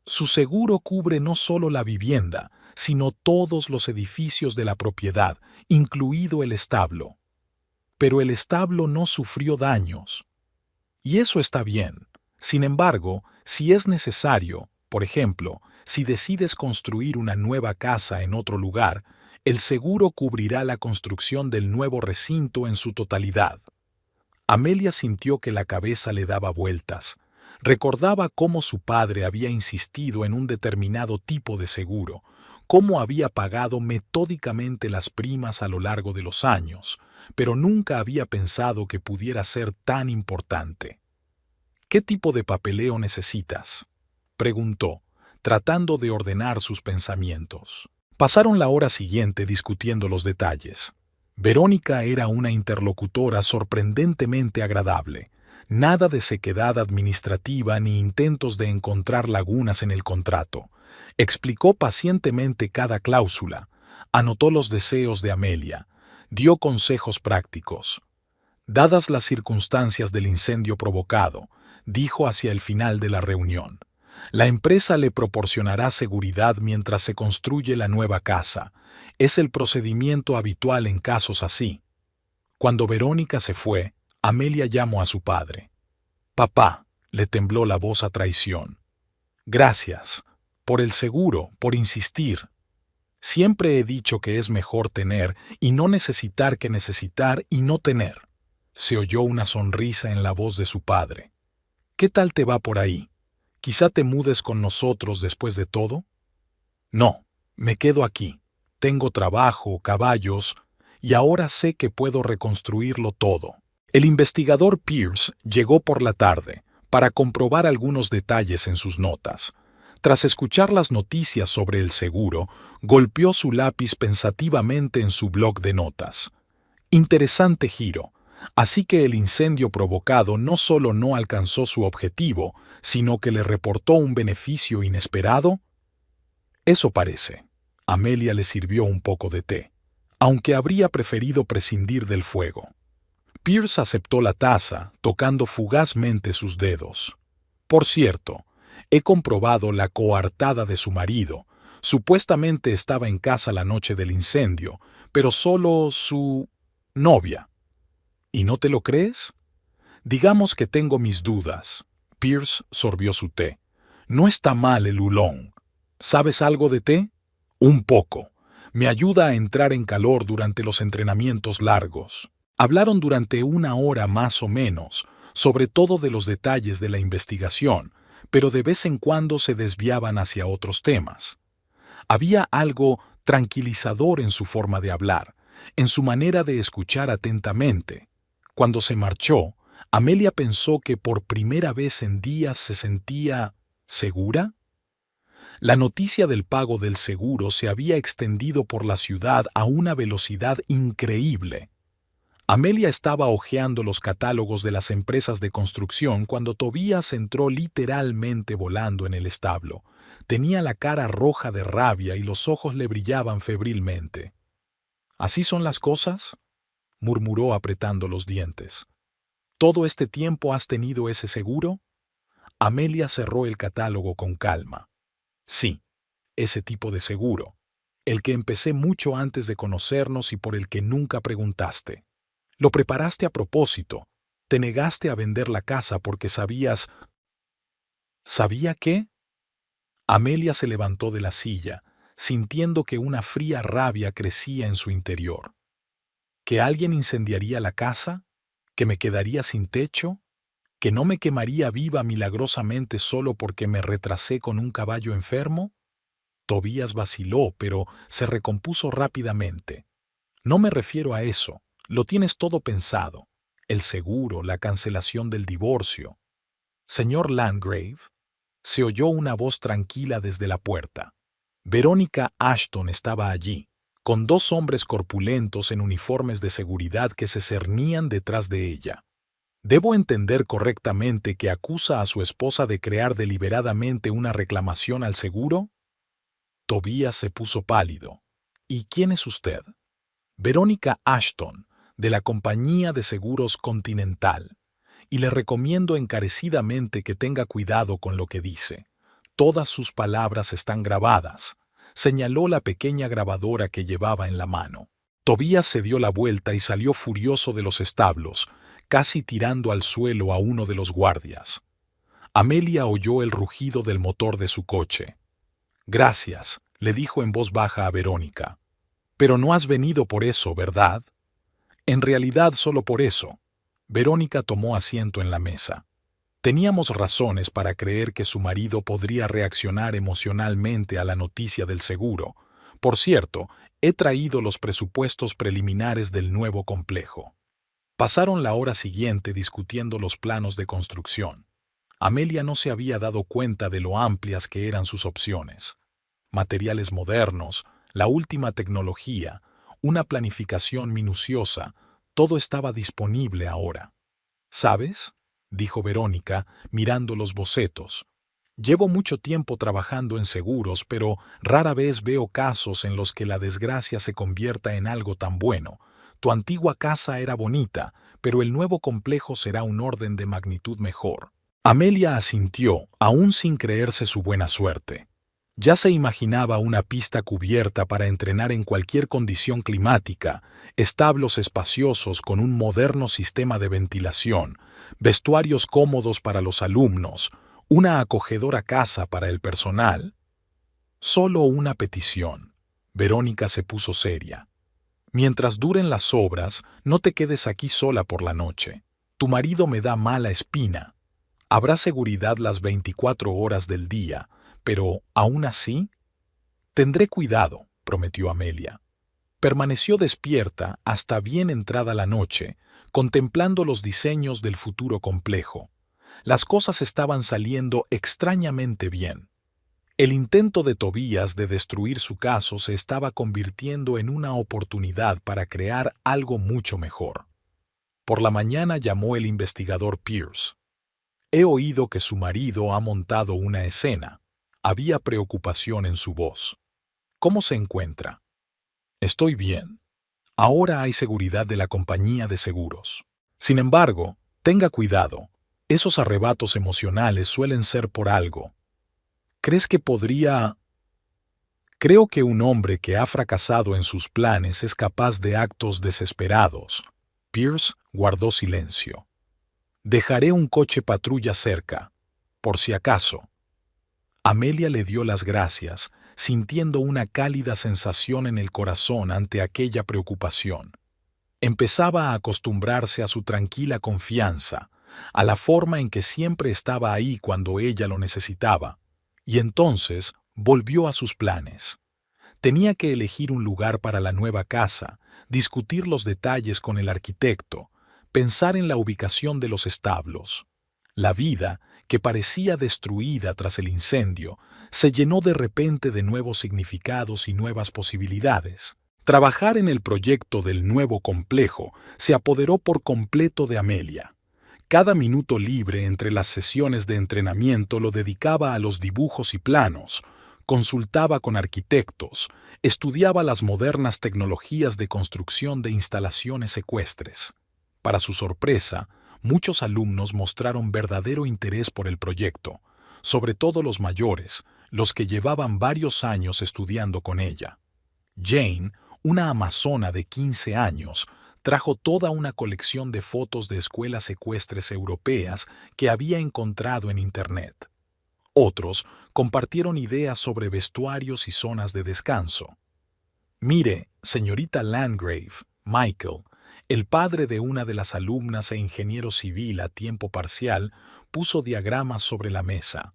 A: Su seguro cubre no solo la vivienda, sino todos los edificios de la propiedad, incluido el establo. Pero el establo no sufrió daños. Y eso está bien. Sin embargo, si es necesario, por ejemplo, si decides construir una nueva casa en otro lugar, el seguro cubrirá la construcción del nuevo recinto en su totalidad. Amelia sintió que la cabeza le daba vueltas. Recordaba cómo su padre había insistido en un determinado tipo de seguro, cómo había pagado metódicamente las primas a lo largo de los años, pero nunca había pensado que pudiera ser tan importante. ¿Qué tipo de papeleo necesitas?, preguntó, tratando de ordenar sus pensamientos. Pasaron la hora siguiente discutiendo los detalles. Verónica era una interlocutora sorprendentemente agradable. Nada de sequedad administrativa ni intentos de encontrar lagunas en el contrato. Explicó pacientemente cada cláusula, anotó los deseos de Amelia, dio consejos prácticos. Dadas las circunstancias del incendio provocado, dijo hacia el final de la reunión, la empresa le proporcionará seguridad mientras se construye la nueva casa. Es el procedimiento habitual en casos así. Cuando Verónica se fue, Amelia llamó a su padre. Papá, le tembló la voz a traición. Gracias. Por el seguro, por insistir. Siempre he dicho que es mejor tener y no necesitar que necesitar y no tener. Se oyó una sonrisa en la voz de su padre. ¿Qué tal te va por ahí? ¿Quizá te mudes con nosotros después de todo? No, me quedo aquí. Tengo trabajo, caballos, y ahora sé que puedo reconstruirlo todo. El investigador Pierce llegó por la tarde para comprobar algunos detalles en sus notas. Tras escuchar las noticias sobre el seguro, golpeó su lápiz pensativamente en su bloc de notas. Interesante giro. Así que el incendio provocado no solo no alcanzó su objetivo, sino que le reportó un beneficio inesperado. Eso parece. Amelia le sirvió un poco de té, aunque habría preferido prescindir del fuego. Pierce aceptó la taza, tocando fugazmente sus dedos. Por cierto, he comprobado la coartada de su marido. Supuestamente estaba en casa la noche del incendio, pero solo su novia. ¿Y no te lo crees? Digamos que tengo mis dudas. Pierce sorbió su té. No está mal el oolong. ¿Sabes algo de té? Un poco. Me ayuda a entrar en calor durante los entrenamientos largos. Hablaron durante 1 hora más o menos, sobre todo de los detalles de la investigación, pero de vez en cuando se desviaban hacia otros temas. Había algo tranquilizador en su forma de hablar, en su manera de escuchar atentamente. Cuando se marchó, Amelia pensó que por primera vez en días se sentía ¿segura? La noticia del pago del seguro se había extendido por la ciudad a una velocidad increíble. Amelia estaba hojeando los catálogos de las empresas de construcción cuando Tobías entró literalmente volando en el establo. Tenía la cara roja de rabia y los ojos le brillaban febrilmente. ¿Así son las cosas?, murmuró apretando los dientes. ¿Todo este tiempo has tenido ese seguro? Amelia cerró el catálogo con calma. Sí, ese tipo de seguro, el que empecé mucho antes de conocernos y por el que nunca preguntaste. Lo preparaste a propósito. Te negaste a vender la casa porque sabías... ¿Sabía qué? Amelia se levantó de la silla, sintiendo que una fría rabia crecía en su interior. ¿Que alguien incendiaría la casa? ¿Que me quedaría sin techo? ¿Que no me quemaría viva milagrosamente solo porque me retrasé con un caballo enfermo? Tobías vaciló, pero se recompuso rápidamente. No me refiero a eso. Lo tienes todo pensado. El seguro, la cancelación del divorcio. Señor Landgrave, se oyó una voz tranquila desde la puerta. Verónica Ashton estaba allí, con 2 hombres corpulentos en uniformes de seguridad que se cernían detrás de ella. ¿Debo entender correctamente que acusa a su esposa de crear deliberadamente una reclamación al seguro? Tobías se puso pálido. ¿Y quién es usted? Verónica Ashton, de la Compañía de Seguros Continental, y le recomiendo encarecidamente que tenga cuidado con lo que dice. Todas sus palabras están grabadas, señaló la pequeña grabadora que llevaba en la mano. Tobías se dio la vuelta y salió furioso de los establos, casi tirando al suelo a uno de los guardias. Amelia oyó el rugido del motor de su coche. Gracias, le dijo en voz baja a Verónica. Pero no has venido por eso, ¿verdad? En realidad solo por eso. Verónica tomó asiento en la mesa. Teníamos razones para creer que su marido podría reaccionar emocionalmente a la noticia del seguro. Por cierto, he traído los presupuestos preliminares del nuevo complejo. Pasaron la hora siguiente discutiendo los planos de construcción. Amelia no se había dado cuenta de lo amplias que eran sus opciones. Materiales modernos, la última tecnología, una planificación minuciosa, todo estaba disponible ahora. ¿Sabes?, dijo Verónica, mirando los bocetos. Llevo mucho tiempo trabajando en seguros, pero rara vez veo casos en los que la desgracia se convierta en algo tan bueno. Tu antigua casa era bonita, pero el nuevo complejo será un orden de magnitud mejor. Amelia asintió, aún sin creerse su buena suerte. Ya se imaginaba una pista cubierta para entrenar en cualquier condición climática, establos espaciosos con un moderno sistema de ventilación, vestuarios cómodos para los alumnos, una acogedora casa para el personal. Solo una petición. Verónica se puso seria. Mientras duren las obras, no te quedes aquí sola por la noche. Tu marido me da mala espina. Habrá seguridad las 24 horas del día, pero, aún así, tendré cuidado, prometió Amelia. Permaneció despierta hasta bien entrada la noche, contemplando los diseños del futuro complejo. Las cosas estaban saliendo extrañamente bien. El intento de Tobías de destruir su caso se estaba convirtiendo en una oportunidad para crear algo mucho mejor. Por la mañana llamó el investigador Pierce. He oído que su marido ha montado una escena. Había preocupación en su voz. ¿Cómo se encuentra? Estoy bien. Ahora hay seguridad de la compañía de seguros. Sin embargo, tenga cuidado. Esos arrebatos emocionales suelen ser por algo. ¿Crees que podría...? Creo que un hombre que ha fracasado en sus planes es capaz de actos desesperados. Pierce guardó silencio. Dejaré un coche patrulla cerca, por si acaso. Amelia le dio las gracias, sintiendo una cálida sensación en el corazón ante aquella preocupación. Empezaba a acostumbrarse a su tranquila confianza, a la forma en que siempre estaba ahí cuando ella lo necesitaba, y entonces volvió a sus planes. Tenía que elegir un lugar para la nueva casa, discutir los detalles con el arquitecto, pensar en la ubicación de los establos. La vida, que parecía destruida tras el incendio, se llenó de repente de nuevos significados y nuevas posibilidades. Trabajar en el proyecto del nuevo complejo se apoderó por completo de Amelia. Cada minuto libre entre las sesiones de entrenamiento lo dedicaba a los dibujos y planos, consultaba con arquitectos, estudiaba las modernas tecnologías de construcción de instalaciones ecuestres. Para su sorpresa, muchos alumnos mostraron verdadero interés por el proyecto, sobre todo los mayores, los que llevaban varios años estudiando con ella. Jane, una amazona de 15 años, trajo toda una colección de fotos de escuelas ecuestres europeas que había encontrado en Internet. Otros compartieron ideas sobre vestuarios y zonas de descanso. Mire, señorita Landgrave, Michael, el padre de una de las alumnas e ingeniero civil a tiempo parcial, puso diagramas sobre la mesa.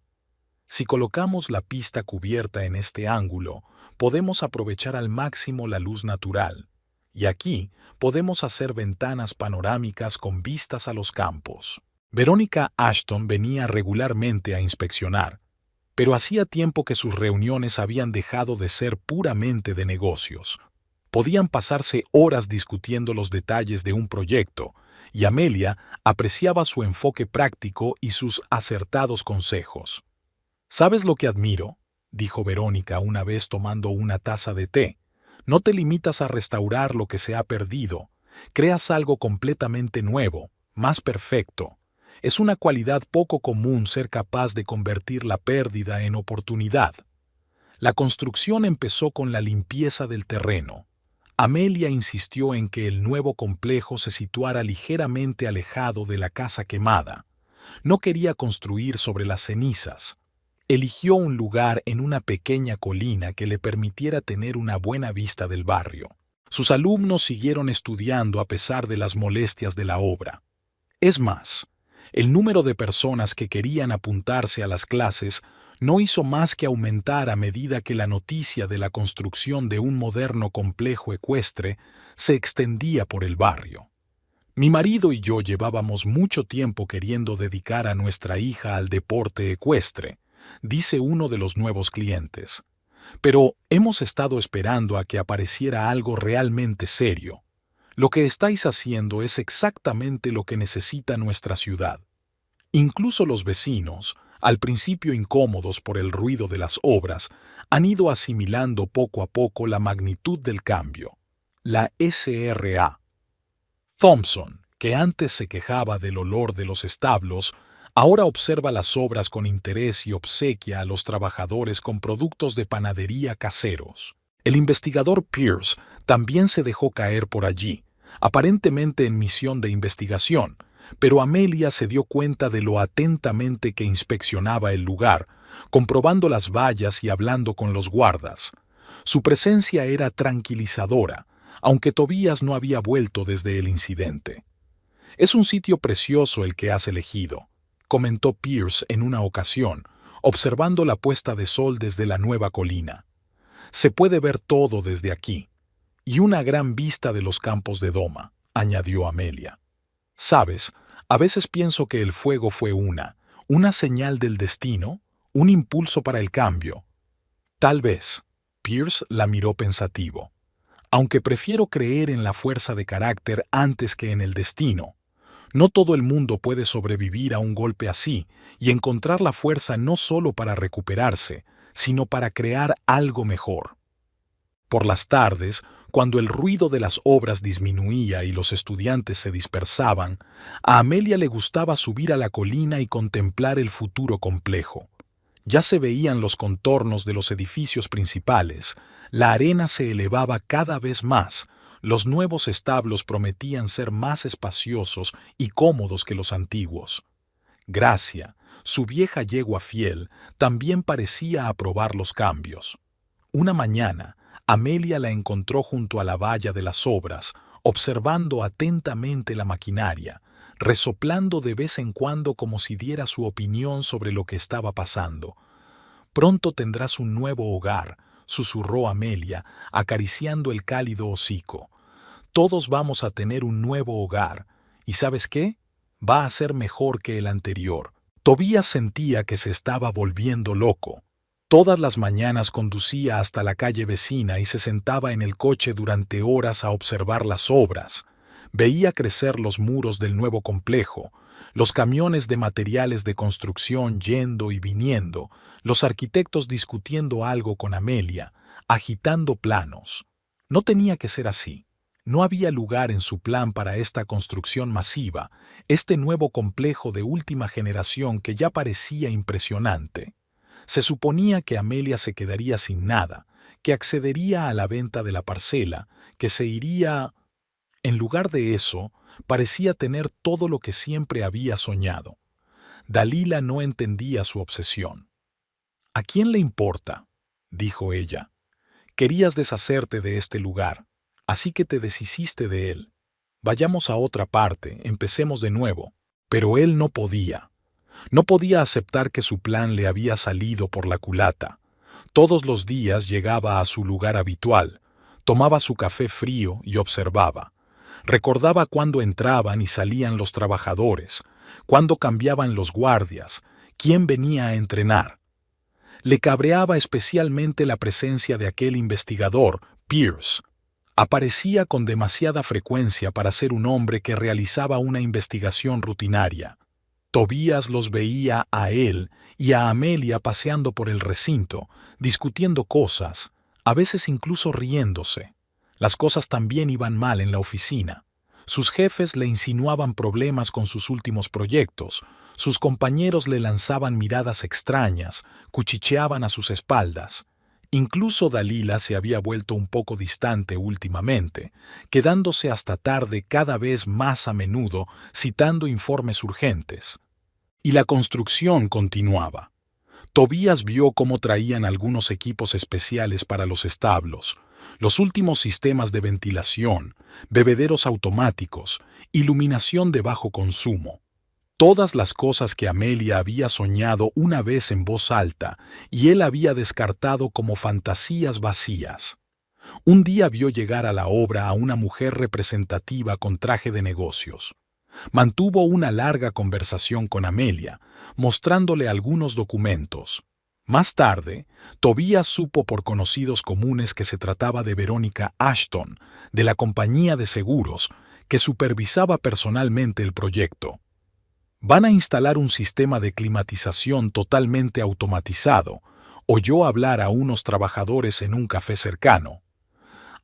A: Si colocamos la pista cubierta en este ángulo, podemos aprovechar al máximo la luz natural. Y aquí podemos hacer ventanas panorámicas con vistas a los campos. Verónica Ashton venía regularmente a inspeccionar, pero hacía tiempo que sus reuniones habían dejado de ser puramente de negocios. Podían pasarse horas discutiendo los detalles de un proyecto, y Amelia apreciaba su enfoque práctico y sus acertados consejos. ¿Sabes lo que admiro?, dijo Verónica una vez tomando una taza de té. No te limitas a restaurar lo que se ha perdido. Creas algo completamente nuevo, más perfecto. Es una cualidad poco común ser capaz de convertir la pérdida en oportunidad. La construcción empezó con la limpieza del terreno. Amelia insistió en que el nuevo complejo se situara ligeramente alejado de la casa quemada. No quería construir sobre las cenizas. Eligió un lugar en una pequeña colina que le permitiera tener una buena vista del barrio. Sus alumnos siguieron estudiando a pesar de las molestias de la obra. Es más, el número de personas que querían apuntarse a las clases no hizo más que aumentar a medida que la noticia de la construcción de un moderno complejo ecuestre se extendía por el barrio. Mi marido y yo llevábamos mucho tiempo queriendo dedicar a nuestra hija al deporte ecuestre, dice uno de los nuevos clientes. Pero hemos estado esperando a que apareciera algo realmente serio. Lo que estáis haciendo es exactamente lo que necesita nuestra ciudad. Incluso los vecinos, al principio incómodos por el ruido de las obras, han ido asimilando poco a poco la magnitud del cambio. La SRA. Thompson, que antes se quejaba del olor de los establos, ahora observa las obras con interés y obsequia a los trabajadores con productos de panadería caseros. El investigador Pierce también se dejó caer por allí, aparentemente en misión de investigación, pero Amelia se dio cuenta de lo atentamente que inspeccionaba el lugar, comprobando las vallas y hablando con los guardas. Su presencia era tranquilizadora, aunque Tobías no había vuelto desde el incidente. «Es un sitio precioso el que has elegido», comentó Pierce en una ocasión, observando la puesta de sol desde la nueva colina. «Se puede ver todo desde aquí. Y una gran vista de los campos de Doma», añadió Amelia. «Sabes, a veces pienso que el fuego fue una señal del destino, un impulso para el cambio». «Tal vez», Pierce la miró pensativo. «Aunque prefiero creer en la fuerza de carácter antes que en el destino. No todo el mundo puede sobrevivir a un golpe así y encontrar la fuerza no solo para recuperarse, sino para crear algo mejor». Por las tardes, cuando el ruido de las obras disminuía y los estudiantes se dispersaban, a Amelia le gustaba subir a la colina y contemplar el futuro complejo. Ya se veían los contornos de los edificios principales, la arena se elevaba cada vez más, los nuevos establos prometían ser más espaciosos y cómodos que los antiguos. Gracia, su vieja yegua fiel, también parecía aprobar los cambios. Una mañana, Amelia la encontró junto a la valla de las obras, observando atentamente la maquinaria, resoplando de vez en cuando como si diera su opinión sobre lo que estaba pasando. «Pronto tendrás un nuevo hogar», susurró Amelia, acariciando el cálido hocico. «Todos vamos a tener un nuevo hogar. ¿Y sabes qué? Va a ser mejor que el anterior». Tobías sentía que se estaba volviendo loco. Todas las mañanas conducía hasta la calle vecina y se sentaba en el coche durante horas a observar las obras. Veía crecer los muros del nuevo complejo, los camiones de materiales de construcción yendo y viniendo, los arquitectos discutiendo algo con Amelia, agitando planos. No tenía que ser así. No había lugar en su plan para esta construcción masiva, este nuevo complejo de última generación que ya parecía impresionante. Se suponía que Amelia se quedaría sin nada, que accedería a la venta de la parcela, que se iría... En lugar de eso, parecía tener todo lo que siempre había soñado. Dalila no entendía su obsesión. «¿A quién le importa?», dijo ella. «Querías deshacerte de este lugar, así que te deshiciste de él. Vayamos a otra parte, empecemos de nuevo». Pero él no podía. No podía aceptar que su plan le había salido por la culata. Todos los días llegaba a su lugar habitual, tomaba su café frío y observaba. Recordaba cuándo entraban y salían los trabajadores, cuándo cambiaban los guardias, quién venía a entrenar. Le cabreaba especialmente la presencia de aquel investigador, Pierce. Aparecía con demasiada frecuencia para ser un hombre que realizaba una investigación rutinaria. Tobías los veía a él y a Amelia paseando por el recinto, discutiendo cosas, a veces incluso riéndose. Las cosas también iban mal en la oficina. Sus jefes le insinuaban problemas con sus últimos proyectos, sus compañeros le lanzaban miradas extrañas, cuchicheaban a sus espaldas. Incluso Dalila se había vuelto un poco distante últimamente, quedándose hasta tarde cada vez más a menudo citando informes urgentes. Y la construcción continuaba. Tobías vio cómo traían algunos equipos especiales para los establos, los últimos sistemas de ventilación, bebederos automáticos, iluminación de bajo consumo. Todas las cosas que Amelia había soñado una vez en voz alta y él había descartado como fantasías vacías. Un día vio llegar a la obra a una mujer representativa con traje de negocios. Mantuvo una larga conversación con Amelia, mostrándole algunos documentos. Más tarde, Tobías supo por conocidos comunes que se trataba de Verónica Ashton, de la compañía de seguros, que supervisaba personalmente el proyecto. «Van a instalar un sistema de climatización totalmente automatizado», oyó hablar a unos trabajadores en un café cercano.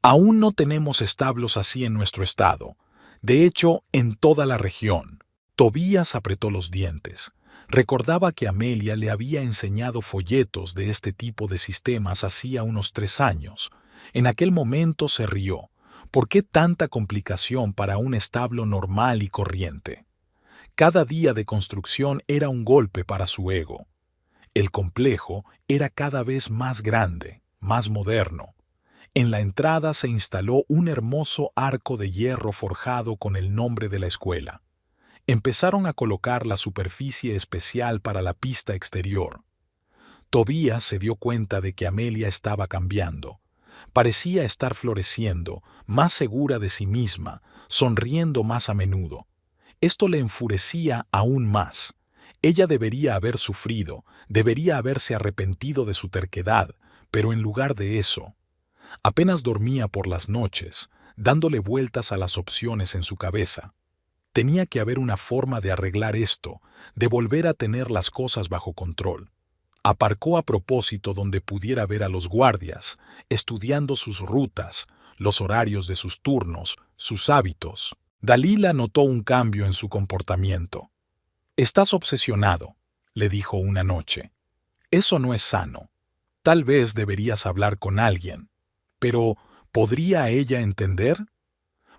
A: «Aún no tenemos establos así en nuestro estado. De hecho, en toda la región». Tobías apretó los dientes. Recordaba que Amelia le había enseñado folletos de este tipo de sistemas hacía unos 3 años. En aquel momento se rió. ¿Por qué tanta complicación para un establo normal y corriente? Cada día de construcción era un golpe para su ego. El complejo era cada vez más grande, más moderno. En la entrada se instaló un hermoso arco de hierro forjado con el nombre de la escuela. Empezaron a colocar la superficie especial para la pista exterior. Tobías se dio cuenta de que Amelia estaba cambiando. Parecía estar floreciendo, más segura de sí misma, sonriendo más a menudo. Esto le enfurecía aún más. Ella debería haber sufrido, debería haberse arrepentido de su terquedad, pero en lugar de eso, apenas dormía por las noches, dándole vueltas a las opciones en su cabeza. Tenía que haber una forma de arreglar esto, de volver a tener las cosas bajo control. Aparcó a propósito donde pudiera ver a los guardias, estudiando sus rutas, los horarios de sus turnos, sus hábitos. Dalila notó un cambio en su comportamiento. «Estás obsesionado», le dijo una noche. «Eso no es sano. Tal vez deberías hablar con alguien. Pero, ¿podría ella entender?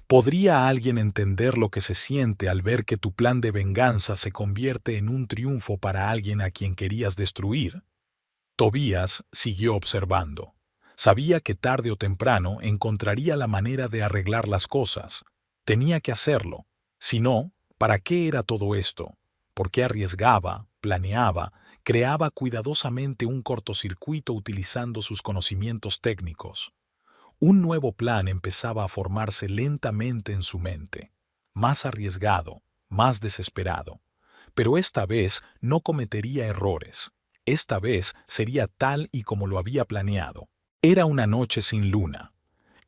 A: ¿Podría alguien entender lo que se siente al ver que tu plan de venganza se convierte en un triunfo para alguien a quien querías destruir?» Tobías siguió observando. Sabía que tarde o temprano encontraría la manera de arreglar las cosas. Tenía que hacerlo. Si no, ¿para qué era todo esto? ¿Por qué arriesgaba, planeaba, creaba cuidadosamente un cortocircuito utilizando sus conocimientos técnicos? Un nuevo plan empezaba a formarse lentamente en su mente, más arriesgado, más desesperado. Pero esta vez no cometería errores. Esta vez sería tal y como lo había planeado. Era una noche sin luna.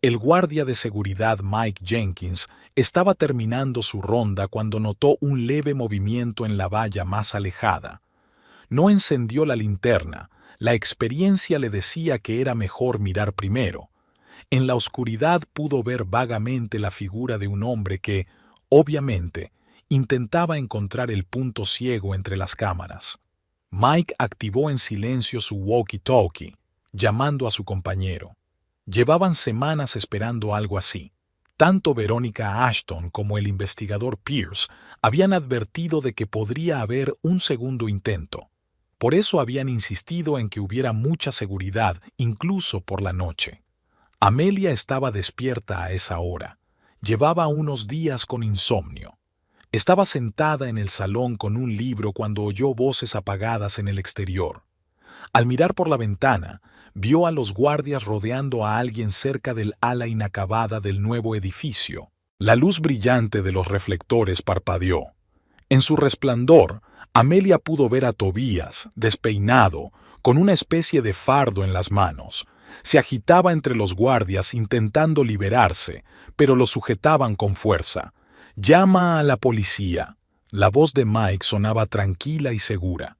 A: El guardia de seguridad Mike Jenkins estaba terminando su ronda cuando notó un leve movimiento en la valla más alejada. No encendió la linterna. La experiencia le decía que era mejor mirar primero. En la oscuridad pudo ver vagamente la figura de un hombre que, obviamente, intentaba encontrar el punto ciego entre las cámaras. Mike activó en silencio su walkie-talkie, llamando a su compañero. Llevaban semanas esperando algo así. Tanto Verónica Ashton como el investigador Pierce habían advertido de que podría haber un segundo intento. Por eso habían insistido en que hubiera mucha seguridad, incluso por la noche. Amelia estaba despierta a esa hora. Llevaba unos días con insomnio. Estaba sentada en el salón con un libro cuando oyó voces apagadas en el exterior. Al mirar por la ventana, vio a los guardias rodeando a alguien cerca del ala inacabada del nuevo edificio. La luz brillante de los reflectores parpadeó. En su resplandor, Amelia pudo ver a Tobías, despeinado, con una especie de fardo en las manos. Se agitaba entre los guardias intentando liberarse, pero lo sujetaban con fuerza. «Llama a la policía». La voz de Mike sonaba tranquila y segura.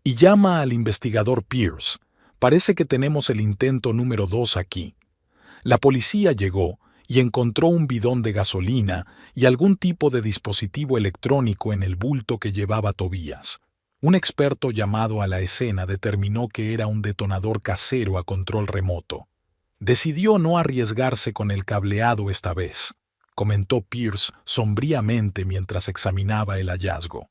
A: «Y llama al investigador Pierce. Parece que tenemos el intento número 2 aquí». La policía llegó y encontró un bidón de gasolina y algún tipo de dispositivo electrónico en el bulto que llevaba Tobías. Un experto llamado a la escena determinó que era un detonador casero a control remoto. Decidió no arriesgarse con el cableado esta vez, comentó Pierce sombríamente mientras examinaba el hallazgo.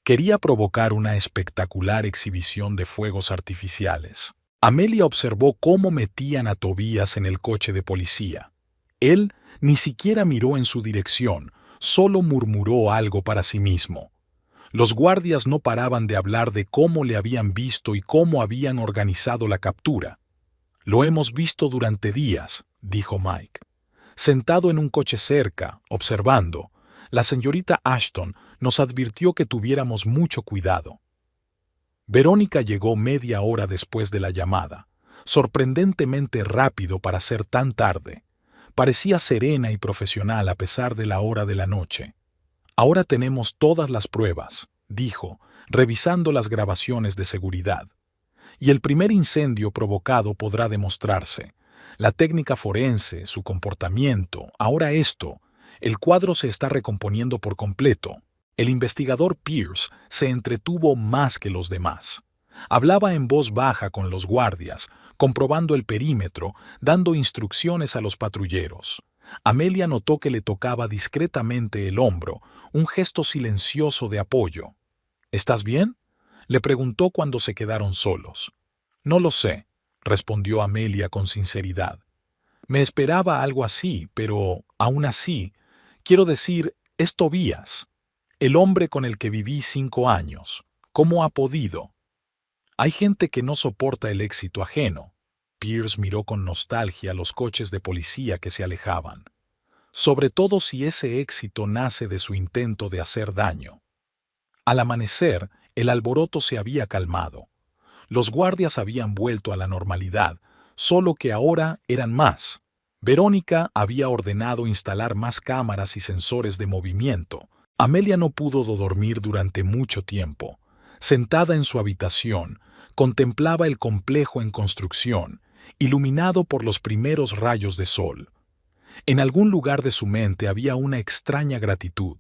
A: Quería provocar una espectacular exhibición de fuegos artificiales. Amelia observó cómo metían a Tobías en el coche de policía. Él ni siquiera miró en su dirección, solo murmuró algo para sí mismo. Los guardias no paraban de hablar de cómo le habían visto y cómo habían organizado la captura. «Lo hemos visto durante días», dijo Mike. Sentado en un coche cerca, observando, la señorita Ashton nos advirtió que tuviéramos mucho cuidado. Verónica llegó media hora después de la llamada, sorprendentemente rápido para ser tan tarde. Parecía serena y profesional a pesar de la hora de la noche. «Ahora tenemos todas las pruebas», dijo, revisando las grabaciones de seguridad. «Y el primer incendio provocado podrá demostrarse. La técnica forense, su comportamiento, ahora esto. El cuadro se está recomponiendo por completo». El investigador Pierce se entretuvo más que los demás. Hablaba en voz baja con los guardias, comprobando el perímetro, dando instrucciones a los patrulleros. Amelia notó que le tocaba discretamente el hombro, un gesto silencioso de apoyo. «¿Estás bien?», le preguntó cuando se quedaron solos. «No lo sé», respondió Amelia con sinceridad. «Me esperaba algo así, pero, aún así, quiero decir, es Tobías, el hombre con el que viví 5 años. ¿Cómo ha podido?». «Hay gente que no soporta el éxito ajeno». Pierce miró con nostalgia los coches de policía que se alejaban. «Sobre todo si ese éxito nace de su intento de hacer daño». Al amanecer, el alboroto se había calmado. Los guardias habían vuelto a la normalidad, solo que ahora eran más. Verónica había ordenado instalar más cámaras y sensores de movimiento. Amelia no pudo dormir durante mucho tiempo. Sentada en su habitación, contemplaba el complejo en construcción, iluminado por los primeros rayos de sol. En algún lugar de su mente había una extraña gratitud,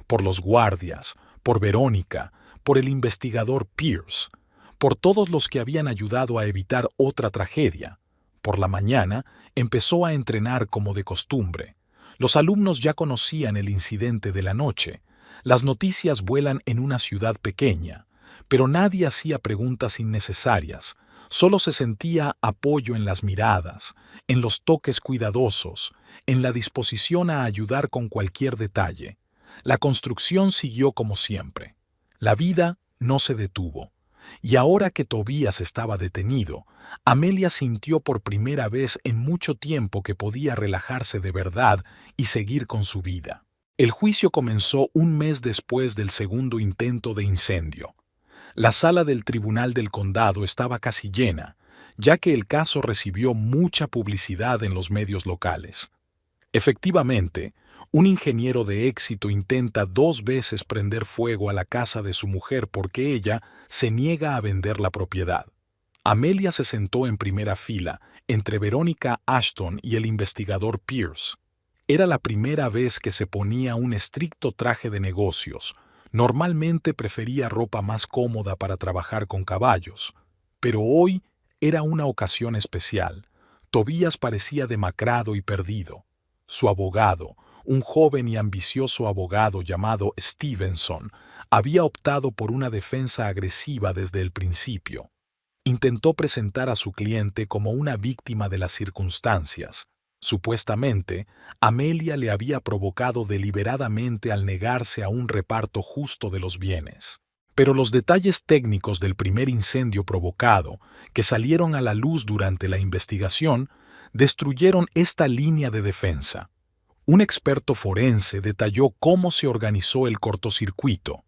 A: por los guardias, por Verónica, por el investigador Pierce, por todos los que habían ayudado a evitar otra tragedia. Por la mañana empezó a entrenar como de costumbre. Los alumnos ya conocían el incidente de la noche. Las noticias vuelan en una ciudad pequeña, pero nadie hacía preguntas innecesarias. Solo se sentía apoyo en las miradas, en los toques cuidadosos, en la disposición a ayudar con cualquier detalle. La construcción siguió como siempre. La vida no se detuvo. Y ahora que Tobías estaba detenido, Amelia sintió por primera vez en mucho tiempo que podía relajarse de verdad y seguir con su vida. El juicio comenzó un mes después del segundo intento de incendio. La sala del Tribunal del Condado estaba casi llena, ya que el caso recibió mucha publicidad en los medios locales. Efectivamente, un ingeniero de éxito intenta 2 veces prender fuego a la casa de su mujer porque ella se niega a vender la propiedad. Amelia se sentó en primera fila, entre Verónica Ashton y el investigador Pierce. Era la primera vez que se ponía un estricto traje de negocios. Normalmente prefería ropa más cómoda para trabajar con caballos, pero hoy era una ocasión especial. Tobías parecía demacrado y perdido. Su abogado, un joven y ambicioso abogado llamado Stevenson, había optado por una defensa agresiva desde el principio. Intentó presentar a su cliente como una víctima de las circunstancias. Supuestamente, Amelia le había provocado deliberadamente al negarse a un reparto justo de los bienes. Pero los detalles técnicos del primer incendio provocado, que salieron a la luz durante la investigación, destruyeron esta línea de defensa. Un experto forense detalló cómo se organizó el cortocircuito.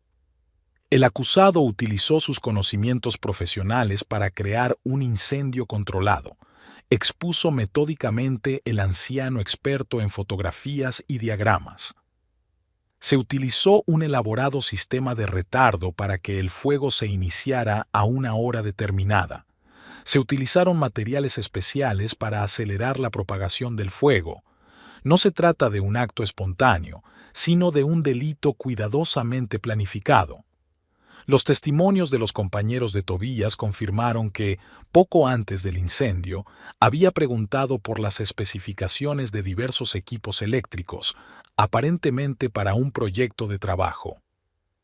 A: El acusado utilizó sus conocimientos profesionales para crear un incendio controlado. Expuso metódicamente el anciano experto en fotografías y diagramas. Se utilizó un elaborado sistema de retardo para que el fuego se iniciara a una hora determinada. Se utilizaron materiales especiales para acelerar la propagación del fuego. No se trata de un acto espontáneo, sino de un delito cuidadosamente planificado. Los testimonios de los compañeros de Tobías confirmaron que, poco antes del incendio, había preguntado por las especificaciones de diversos equipos eléctricos, aparentemente para un proyecto de trabajo.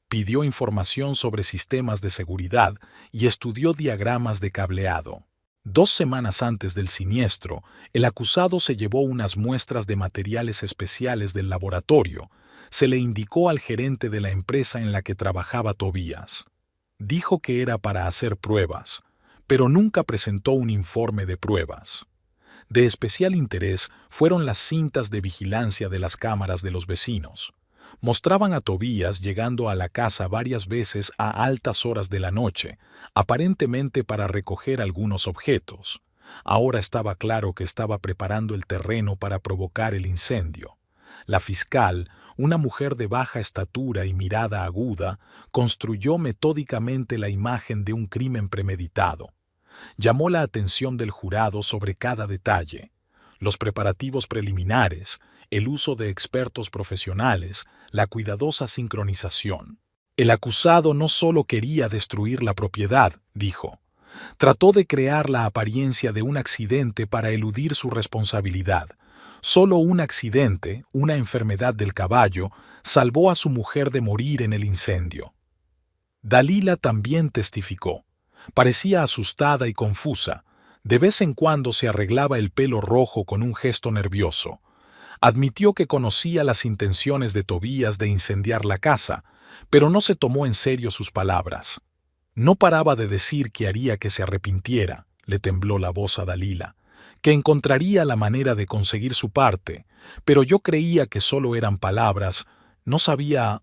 A: Pidió información sobre sistemas de seguridad y estudió diagramas de cableado. 2 semanas antes del siniestro, el acusado se llevó unas muestras de materiales especiales del laboratorio. Se le indicó al gerente de la empresa en la que trabajaba Tobías. Dijo que era para hacer pruebas, pero nunca presentó un informe de pruebas. De especial interés fueron las cintas de vigilancia de las cámaras de los vecinos. Mostraban a Tobías llegando a la casa varias veces a altas horas de la noche, aparentemente para recoger algunos objetos. Ahora estaba claro que estaba preparando el terreno para provocar el incendio. La fiscal, una mujer de baja estatura y mirada aguda, construyó metódicamente la imagen de un crimen premeditado. Llamó la atención del jurado sobre cada detalle: los preparativos preliminares, el uso de expertos profesionales, la cuidadosa sincronización. El acusado no solo quería destruir la propiedad, dijo. Trató de crear la apariencia de un accidente para eludir su responsabilidad. Solo un accidente, una enfermedad del caballo, salvó a su mujer de morir en el incendio. Dalila también testificó. Parecía asustada y confusa. De vez en cuando se arreglaba el pelo rojo con un gesto nervioso. Admitió que conocía las intenciones de Tobías de incendiar la casa, pero no se tomó en serio sus palabras. No paraba de decir que haría que se arrepintiera, le tembló la voz a Dalila, que encontraría la manera de conseguir su parte, pero yo creía que solo eran palabras, no sabía.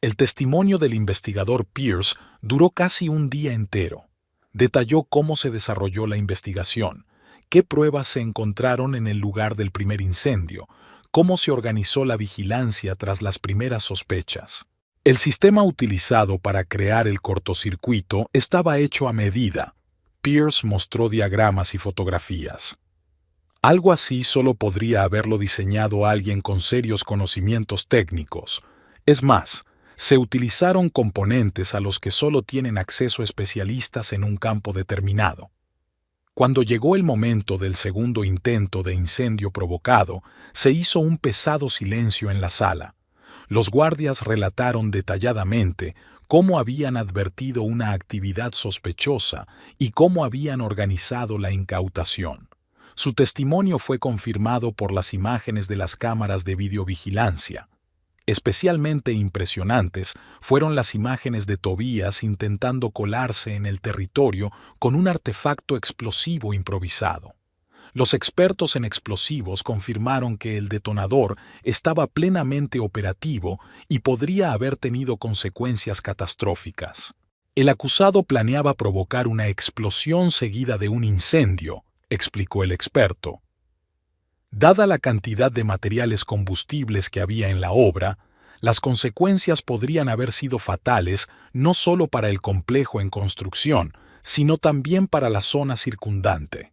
A: El testimonio del investigador Pierce duró casi un día entero. Detalló cómo se desarrolló la investigación, qué pruebas se encontraron en el lugar del primer incendio, cómo se organizó la vigilancia tras las primeras sospechas. El sistema utilizado para crear el cortocircuito estaba hecho a medida. Pierce mostró diagramas y fotografías. Algo así solo podría haberlo diseñado alguien con serios conocimientos técnicos. Es más, se utilizaron componentes a los que solo tienen acceso especialistas en un campo determinado. Cuando llegó el momento del segundo intento de incendio provocado, se hizo un pesado silencio en la sala. Los guardias relataron detalladamente cómo habían advertido una actividad sospechosa y cómo habían organizado la incautación. Su testimonio fue confirmado por las imágenes de las cámaras de videovigilancia. Especialmente impresionantes fueron las imágenes de Tobías intentando colarse en el territorio con un artefacto explosivo improvisado. Los expertos en explosivos confirmaron que el detonador estaba plenamente operativo y podría haber tenido consecuencias catastróficas. El acusado planeaba provocar una explosión seguida de un incendio, explicó el experto. Dada la cantidad de materiales combustibles que había en la obra, las consecuencias podrían haber sido fatales no solo para el complejo en construcción, sino también para la zona circundante.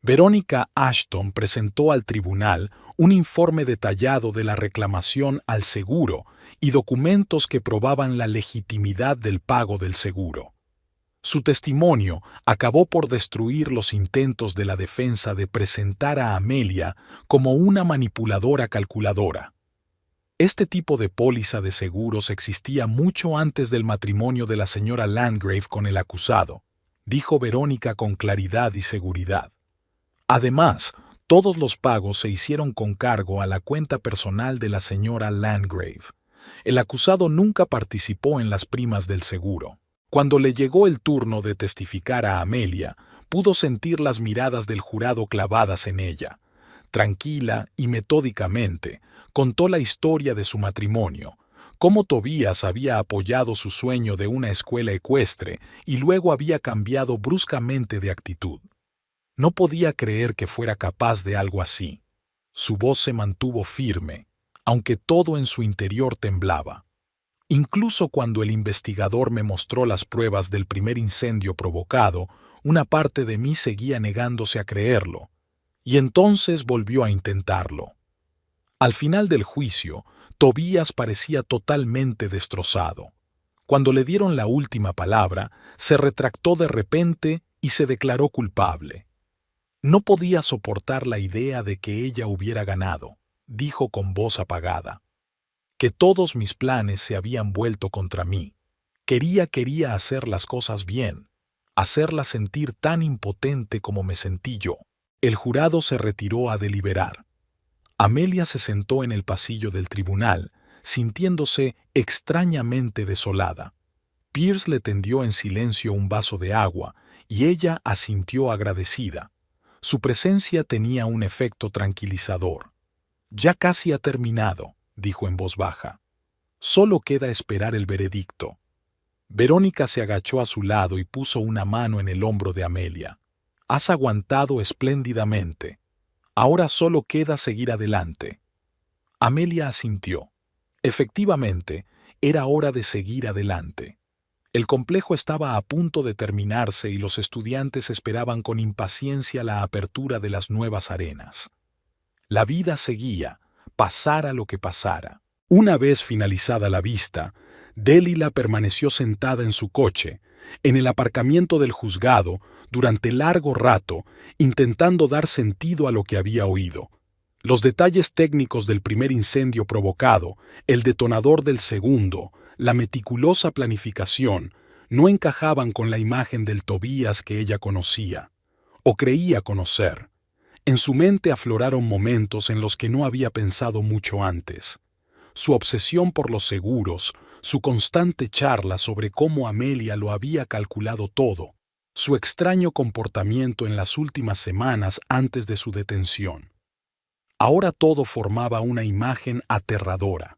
A: Verónica Ashton presentó al tribunal un informe detallado de la reclamación al seguro y documentos que probaban la legitimidad del pago del seguro. Su testimonio acabó por destruir los intentos de la defensa de presentar a Amelia como una manipuladora calculadora. Este tipo de póliza de seguros existía mucho antes del matrimonio de la señora Landgrave con el acusado, dijo Verónica con claridad y seguridad. Además, todos los pagos se hicieron con cargo a la cuenta personal de la señora Landgrave. El acusado nunca participó en las primas del seguro. Cuando le llegó el turno de testificar a Amelia, pudo sentir las miradas del jurado clavadas en ella. Tranquila y metódicamente, contó la historia de su matrimonio, cómo Tobías había apoyado su sueño de una escuela ecuestre y luego había cambiado bruscamente de actitud. No podía creer que fuera capaz de algo así. Su voz se mantuvo firme, aunque todo en su interior temblaba. Incluso cuando el investigador me mostró las pruebas del primer incendio provocado, una parte de mí seguía negándose a creerlo, y entonces volvió a intentarlo. Al final del juicio, Tobías parecía totalmente destrozado. Cuando le dieron la última palabra, se retractó de repente y se declaró culpable. No podía soportar la idea de que ella hubiera ganado, dijo con voz apagada. Que todos mis planes se habían vuelto contra mí. Quería hacer las cosas bien, hacerla sentir tan impotente como me sentí yo. El jurado se retiró a deliberar. Amelia se sentó en el pasillo del tribunal, sintiéndose extrañamente desolada. Pierce le tendió en silencio un vaso de agua y ella asintió agradecida. Su presencia tenía un efecto tranquilizador. Ya casi ha terminado, dijo en voz baja. Solo queda esperar el veredicto. Verónica se agachó a su lado y puso una mano en el hombro de Amelia. Has aguantado espléndidamente. Ahora solo queda seguir adelante. Amelia asintió. Efectivamente, era hora de seguir adelante. El complejo estaba a punto de terminarse y los estudiantes esperaban con impaciencia la apertura de las nuevas arenas. La vida seguía, pasara lo que pasara. Una vez finalizada la vista, Delilah permaneció sentada en su coche, en el aparcamiento del juzgado, durante largo rato, intentando dar sentido a lo que había oído. Los detalles técnicos del primer incendio provocado, el detonador del segundo, la meticulosa planificación, no encajaban con la imagen del Tobías que ella conocía, o creía conocer. En su mente afloraron momentos en los que no había pensado mucho antes. Su obsesión por los seguros, su constante charla sobre cómo Amelia lo había calculado todo, su extraño comportamiento en las últimas semanas antes de su detención. Ahora todo formaba una imagen aterradora.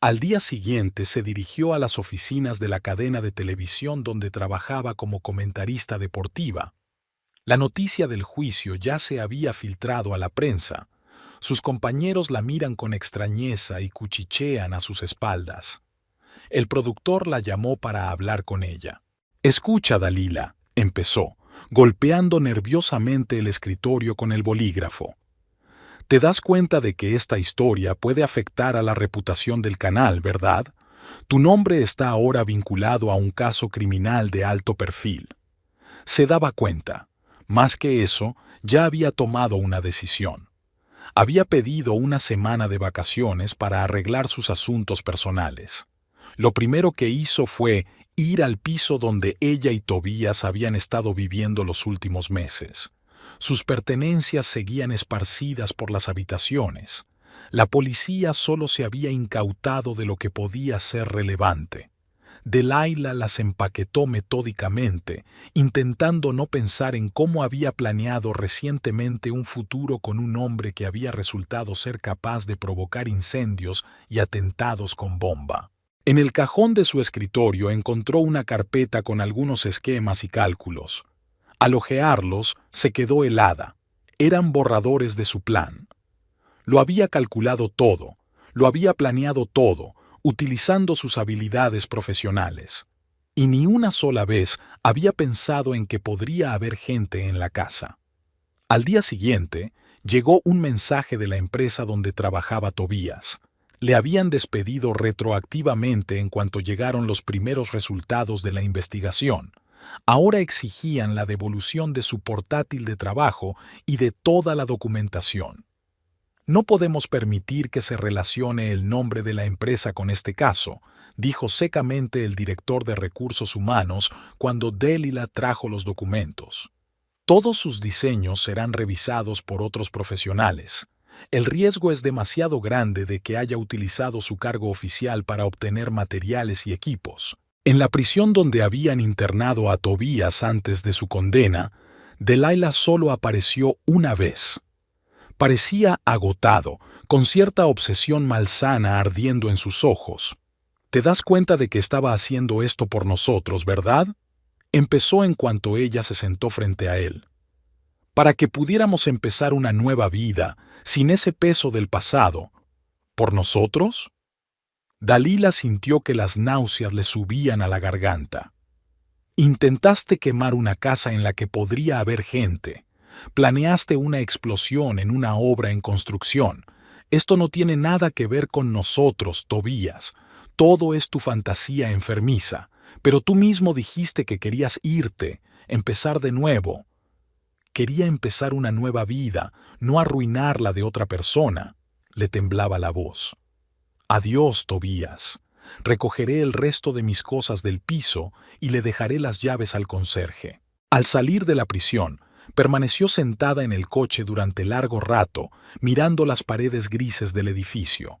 A: Al día siguiente se dirigió a las oficinas de la cadena de televisión donde trabajaba como comentarista deportiva. La noticia del juicio ya se había filtrado a la prensa. Sus compañeros la miran con extrañeza y cuchichean a sus espaldas. El productor la llamó para hablar con ella. «Escucha, Dalila», empezó, golpeando nerviosamente el escritorio con el bolígrafo. «Te das cuenta de que esta historia puede afectar a la reputación del canal, ¿verdad? Tu nombre está ahora vinculado a un caso criminal de alto perfil». Se daba cuenta. Más que eso, ya había tomado una decisión. Había pedido una semana de vacaciones para arreglar sus asuntos personales. Lo primero que hizo fue ir al piso donde ella y Tobías habían estado viviendo los últimos meses. Sus pertenencias seguían esparcidas por las habitaciones. La policía solo se había incautado de lo que podía ser relevante. Delilah las empaquetó metódicamente, intentando no pensar en cómo había planeado recientemente un futuro con un hombre que había resultado ser capaz de provocar incendios y atentados con bomba. En el cajón de su escritorio encontró una carpeta con algunos esquemas y cálculos. Al hojearlos, se quedó helada. Eran borradores de su plan. Lo había calculado todo, lo había planeado todo, utilizando sus habilidades profesionales. Y ni una sola vez había pensado en que podría haber gente en la casa. Al día siguiente, llegó un mensaje de la empresa donde trabajaba Tobías. Le habían despedido retroactivamente en cuanto llegaron los primeros resultados de la investigación. Ahora exigían la devolución de su portátil de trabajo y de toda la documentación. No podemos permitir que se relacione el nombre de la empresa con este caso, dijo secamente el director de recursos humanos cuando Delilah trajo los documentos. Todos sus diseños serán revisados por otros profesionales. El riesgo es demasiado grande de que haya utilizado su cargo oficial para obtener materiales y equipos. En la prisión donde habían internado a Tobías antes de su condena, Delilah solo apareció una vez. Parecía agotado, con cierta obsesión malsana ardiendo en sus ojos. «¿Te das cuenta de que estaba haciendo esto por nosotros, verdad?», empezó en cuanto ella se sentó frente a él. «Para que pudiéramos empezar una nueva vida, sin ese peso del pasado. ¿Por nosotros?». Delilah sintió que las náuseas le subían a la garganta. «Intentaste quemar una casa en la que podría haber gente. Planeaste una explosión en una obra en construcción. Esto no tiene nada que ver con nosotros, Tobías. Todo es tu fantasía enfermiza. Pero tú mismo dijiste que querías irte, empezar de nuevo». Quería empezar una nueva vida, no arruinar la de otra persona. Le temblaba la voz. «Adiós, Tobías. Recogeré el resto de mis cosas del piso y le dejaré las llaves al conserje». Al salir de la prisión, permaneció sentada en el coche durante largo rato, mirando las paredes grises del edificio.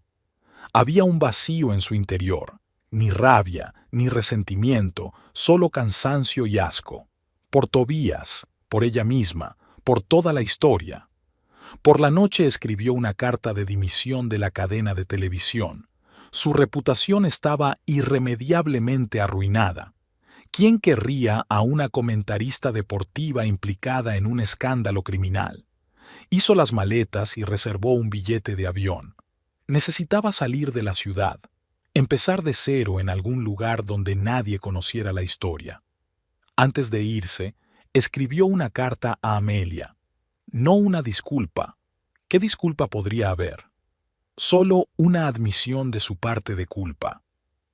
A: Había un vacío en su interior, ni rabia, ni resentimiento, solo cansancio y asco. Por Tobías, por ella misma, por toda la historia. Por la noche escribió una carta de dimisión de la cadena de televisión. Su reputación estaba irremediablemente arruinada. ¿Quién querría a una comentarista deportiva implicada en un escándalo criminal? Hizo las maletas y reservó un billete de avión. Necesitaba salir de la ciudad, empezar de cero en algún lugar donde nadie conociera la historia. Antes de irse, escribió una carta a Amelia. No una disculpa. ¿Qué disculpa podría haber? Solo una admisión de su parte de culpa.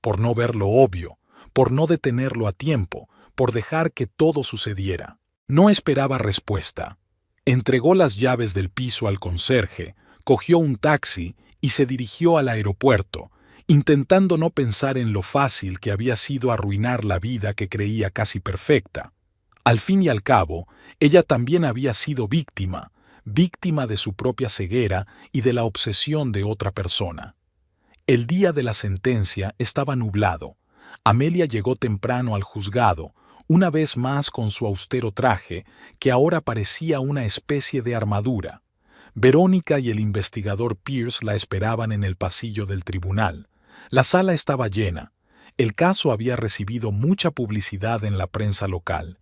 A: Por no ver lo obvio, por no detenerlo a tiempo, por dejar que todo sucediera. No esperaba respuesta. Entregó las llaves del piso al conserje, cogió un taxi y se dirigió al aeropuerto, intentando no pensar en lo fácil que había sido arruinar la vida que creía casi perfecta. Al fin y al cabo, ella también había sido víctima de su propia ceguera y de la obsesión de otra persona. El día de la sentencia estaba nublado. Amelia llegó temprano al juzgado, una vez más con su austero traje, que ahora parecía una especie de armadura. Verónica y el investigador Pierce la esperaban en el pasillo del tribunal. La sala estaba llena. El caso había recibido mucha publicidad en la prensa local.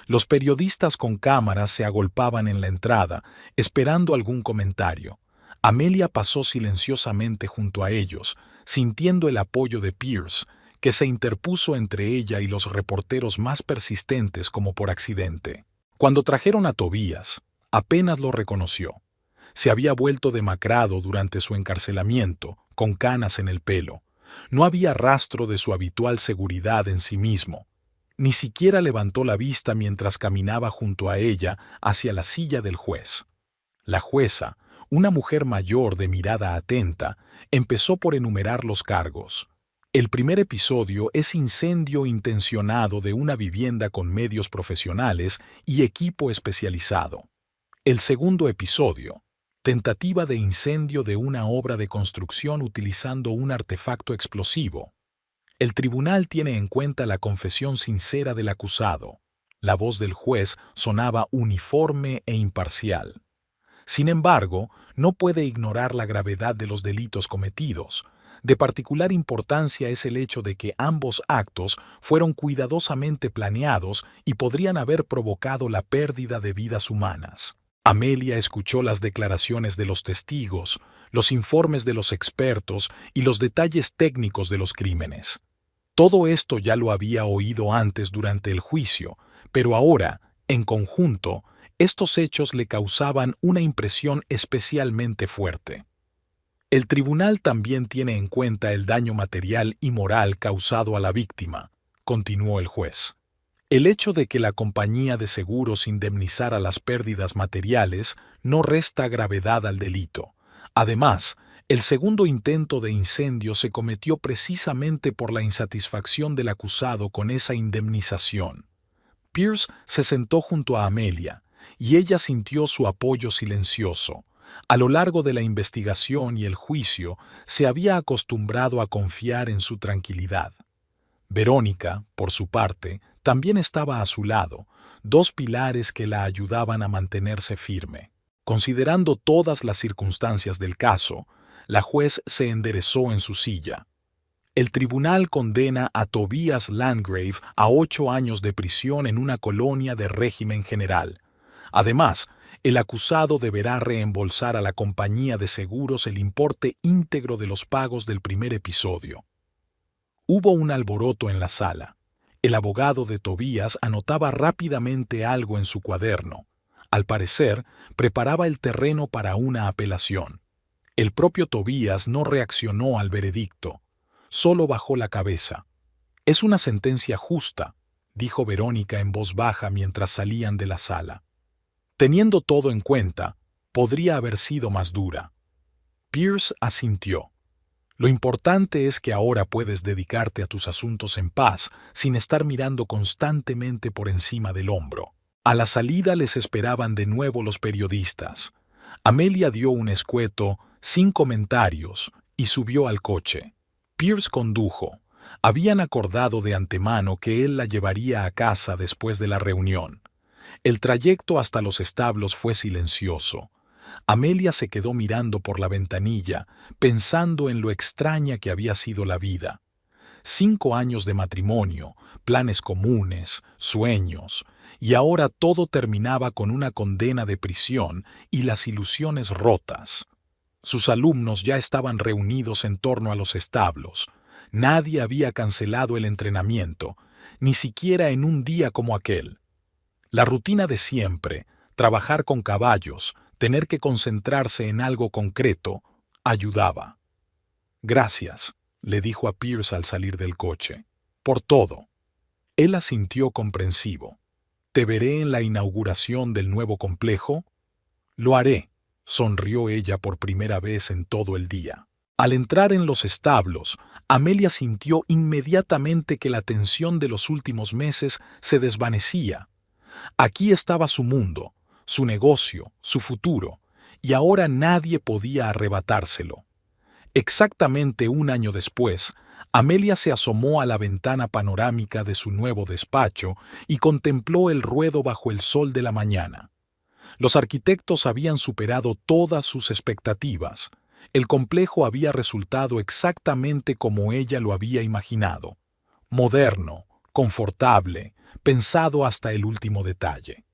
A: Los periodistas con cámaras se agolpaban en la entrada, esperando algún comentario. Amelia pasó silenciosamente junto a ellos, sintiendo el apoyo de Pierce, que se interpuso entre ella y los reporteros más persistentes como por accidente. Cuando trajeron a Tobías, apenas lo reconoció. Se había vuelto demacrado durante su encarcelamiento, con canas en el pelo. No había rastro de su habitual seguridad en sí mismo. Ni siquiera levantó la vista mientras caminaba junto a ella hacia la silla del juez. La jueza, una mujer mayor de mirada atenta, empezó por enumerar los cargos. El primer episodio es incendio intencionado de una vivienda con medios profesionales y equipo especializado. El segundo episodio, tentativa de incendio de una obra de construcción utilizando un artefacto explosivo. El tribunal tiene en cuenta la confesión sincera del acusado. La voz del juez sonaba uniforme e imparcial. Sin embargo, no puede ignorar la gravedad de los delitos cometidos. De particular importancia es el hecho de que ambos actos fueron cuidadosamente planeados y podrían haber provocado la pérdida de vidas humanas. Amelia escuchó las declaraciones de los testigos, los informes de los expertos y los detalles técnicos de los crímenes. Todo esto ya lo había oído antes durante el juicio, pero ahora, en conjunto, estos hechos le causaban una impresión especialmente fuerte. El tribunal también tiene en cuenta el daño material y moral causado a la víctima, continuó el juez. El hecho de que la compañía de seguros indemnizara las pérdidas materiales no resta gravedad al delito. Además, el segundo intento de incendio se cometió precisamente por la insatisfacción del acusado con esa indemnización. Pierce se sentó junto a Amelia, y ella sintió su apoyo silencioso. A lo largo de la investigación y el juicio, se había acostumbrado a confiar en su tranquilidad. Verónica, por su parte, también estaba a su lado, dos pilares que la ayudaban a mantenerse firme. Considerando todas las circunstancias del caso, la juez se enderezó en su silla. El tribunal condena a Tobias Landgrave a 8 años de prisión en una colonia de régimen general. Además, el acusado deberá reembolsar a la compañía de seguros el importe íntegro de los pagos del primer episodio. Hubo un alboroto en la sala. El abogado de Tobias anotaba rápidamente algo en su cuaderno. Al parecer, preparaba el terreno para una apelación. El propio Tobias no reaccionó al veredicto. Solo bajó la cabeza. «Es una sentencia justa», dijo Verónica en voz baja mientras salían de la sala. Teniendo todo en cuenta, podría haber sido más dura. Pierce asintió. Lo importante es que ahora puedes dedicarte a tus asuntos en paz, sin estar mirando constantemente por encima del hombro. A la salida les esperaban de nuevo los periodistas. Amelia dio un escueto, sin comentarios, y subió al coche. Pierce condujo. Habían acordado de antemano que él la llevaría a casa después de la reunión. El trayecto hasta los establos fue silencioso. Amelia se quedó mirando por la ventanilla, pensando en lo extraña que había sido la vida. 5 años de matrimonio, planes comunes, sueños, y ahora todo terminaba con una condena de prisión y las ilusiones rotas. Sus alumnos ya estaban reunidos en torno a los establos. Nadie había cancelado el entrenamiento, ni siquiera en un día como aquel. La rutina de siempre, trabajar con caballos, tener que concentrarse en algo concreto, ayudaba. «Gracias», le dijo a Pierce al salir del coche, «por todo». Él asintió comprensivo. «¿Te veré en la inauguración del nuevo complejo?» «Lo haré», sonrió ella por primera vez en todo el día. Al entrar en los establos, Amelia sintió inmediatamente que la tensión de los últimos meses se desvanecía. Aquí estaba su mundo, su negocio, su futuro, y ahora nadie podía arrebatárselo. Exactamente 1 año después, Amelia se asomó a la ventana panorámica de su nuevo despacho y contempló el ruedo bajo el sol de la mañana. Los arquitectos habían superado todas sus expectativas. El complejo había resultado exactamente como ella lo había imaginado. Moderno, confortable, pensado hasta el último detalle.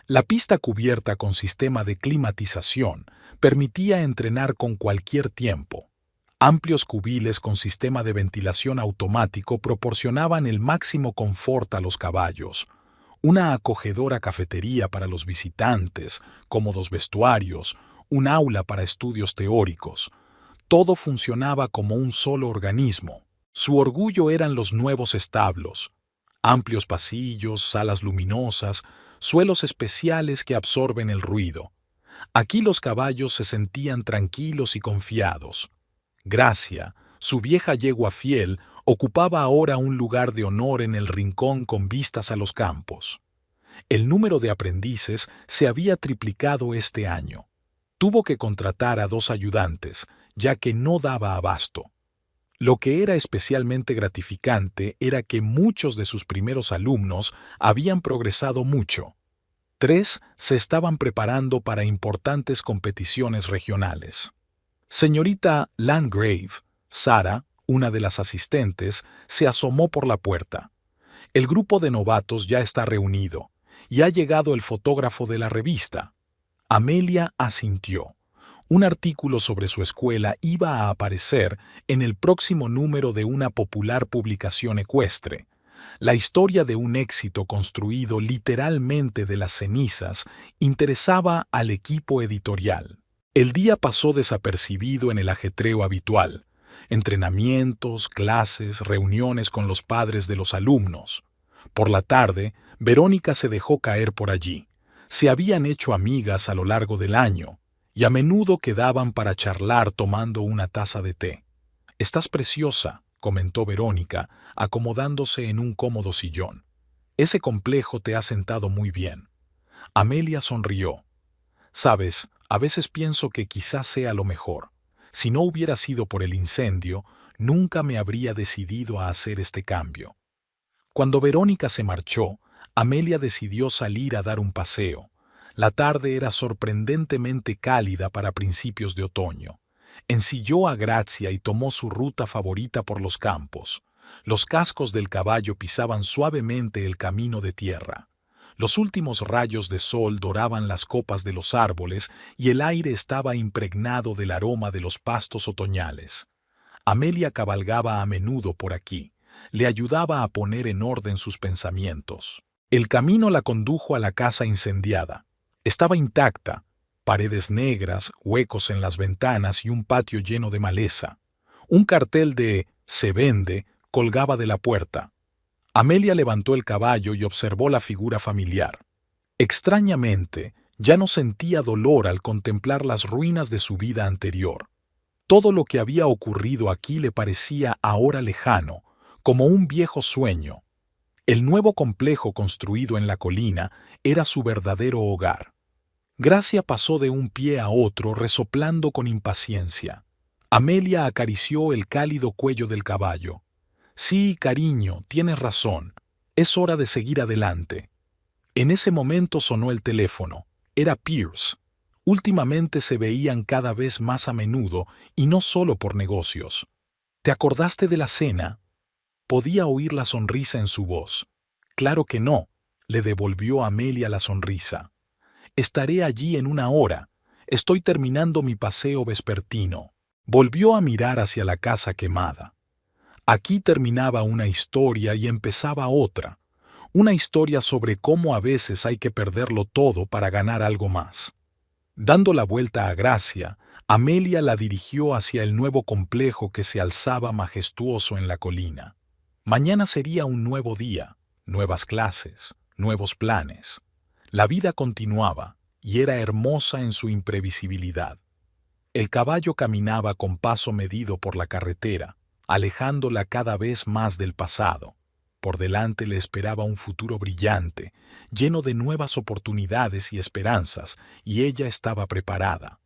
A: La pista cubierta con sistema de climatización permitía entrenar con cualquier tiempo. Amplios cubiles con sistema de ventilación automático proporcionaban el máximo confort a los caballos. Una acogedora cafetería para los visitantes, cómodos vestuarios, un aula para estudios teóricos. Todo funcionaba como un solo organismo. Su orgullo eran los nuevos establos. Amplios pasillos, salas luminosas, suelos especiales que absorben el ruido. Aquí los caballos se sentían tranquilos y confiados. Gracia, su vieja yegua fiel, Ocupaba ahora un lugar de honor en el rincón con vistas a los campos. El número de aprendices se había triplicado este año. Tuvo que contratar a 2 ayudantes, ya que no daba abasto. Lo que era especialmente gratificante era que muchos de sus primeros alumnos habían progresado mucho. 3 se estaban preparando para importantes competiciones regionales. Señorita Landgrave, Sara, una de las asistentes, se asomó por la puerta. El grupo de novatos ya está reunido, y ha llegado el fotógrafo de la revista. Amelia asintió. Un artículo sobre su escuela iba a aparecer en el próximo número de una popular publicación ecuestre. La historia de un éxito construido literalmente de las cenizas interesaba al equipo editorial. El día pasó desapercibido en el ajetreo habitual. Entrenamientos, clases, reuniones con los padres de los alumnos. Por la tarde, Verónica se dejó caer por allí. Se habían hecho amigas a lo largo del año, y a menudo quedaban para charlar tomando una taza de té. «Estás preciosa», comentó Verónica, acomodándose en un cómodo sillón. «Ese complejo te ha sentado muy bien». Amelia sonrió. «Sabes, a veces pienso que quizás sea lo mejor. Si no hubiera sido por el incendio, nunca me habría decidido a hacer este cambio». Cuando Verónica se marchó, Amelia decidió salir a dar un paseo. La tarde era sorprendentemente cálida para principios de otoño. Ensilló a Grazia y tomó su ruta favorita por los campos. Los cascos del caballo pisaban suavemente el camino de tierra. Los últimos rayos de sol doraban las copas de los árboles y el aire estaba impregnado del aroma de los pastos otoñales. Amelia cabalgaba a menudo por aquí. Le ayudaba a poner en orden sus pensamientos. El camino la condujo a la casa incendiada. Estaba intacta, paredes negras, huecos en las ventanas y un patio lleno de maleza. Un cartel de «Se vende» colgaba de la puerta. Amelia levantó el caballo y observó la figura familiar. Extrañamente, ya no sentía dolor al contemplar las ruinas de su vida anterior. Todo lo que había ocurrido aquí le parecía ahora lejano, como un viejo sueño. El nuevo complejo construido en la colina era su verdadero hogar. Grazia pasó de un pie a otro resoplando con impaciencia. Amelia acarició el cálido cuello del caballo. «Sí, cariño, tienes razón. Es hora de seguir adelante». En ese momento sonó el teléfono. Era Pierce. Últimamente se veían cada vez más a menudo y no solo por negocios. «¿Te acordaste de la cena?» Podía oír la sonrisa en su voz. «Claro que no», le devolvió Amelia la sonrisa. «Estaré allí en 1 hora. Estoy terminando mi paseo vespertino». Volvió a mirar hacia la casa quemada. Aquí terminaba una historia y empezaba otra. Una historia sobre cómo a veces hay que perderlo todo para ganar algo más. Dando la vuelta a Grazia, Amelia la dirigió hacia el nuevo complejo que se alzaba majestuoso en la colina. Mañana sería un nuevo día, nuevas clases, nuevos planes. La vida continuaba y era hermosa en su imprevisibilidad. El caballo caminaba con paso medido por la carretera, alejándola cada vez más del pasado. Por delante le esperaba un futuro brillante, lleno de nuevas oportunidades y esperanzas, y ella estaba preparada.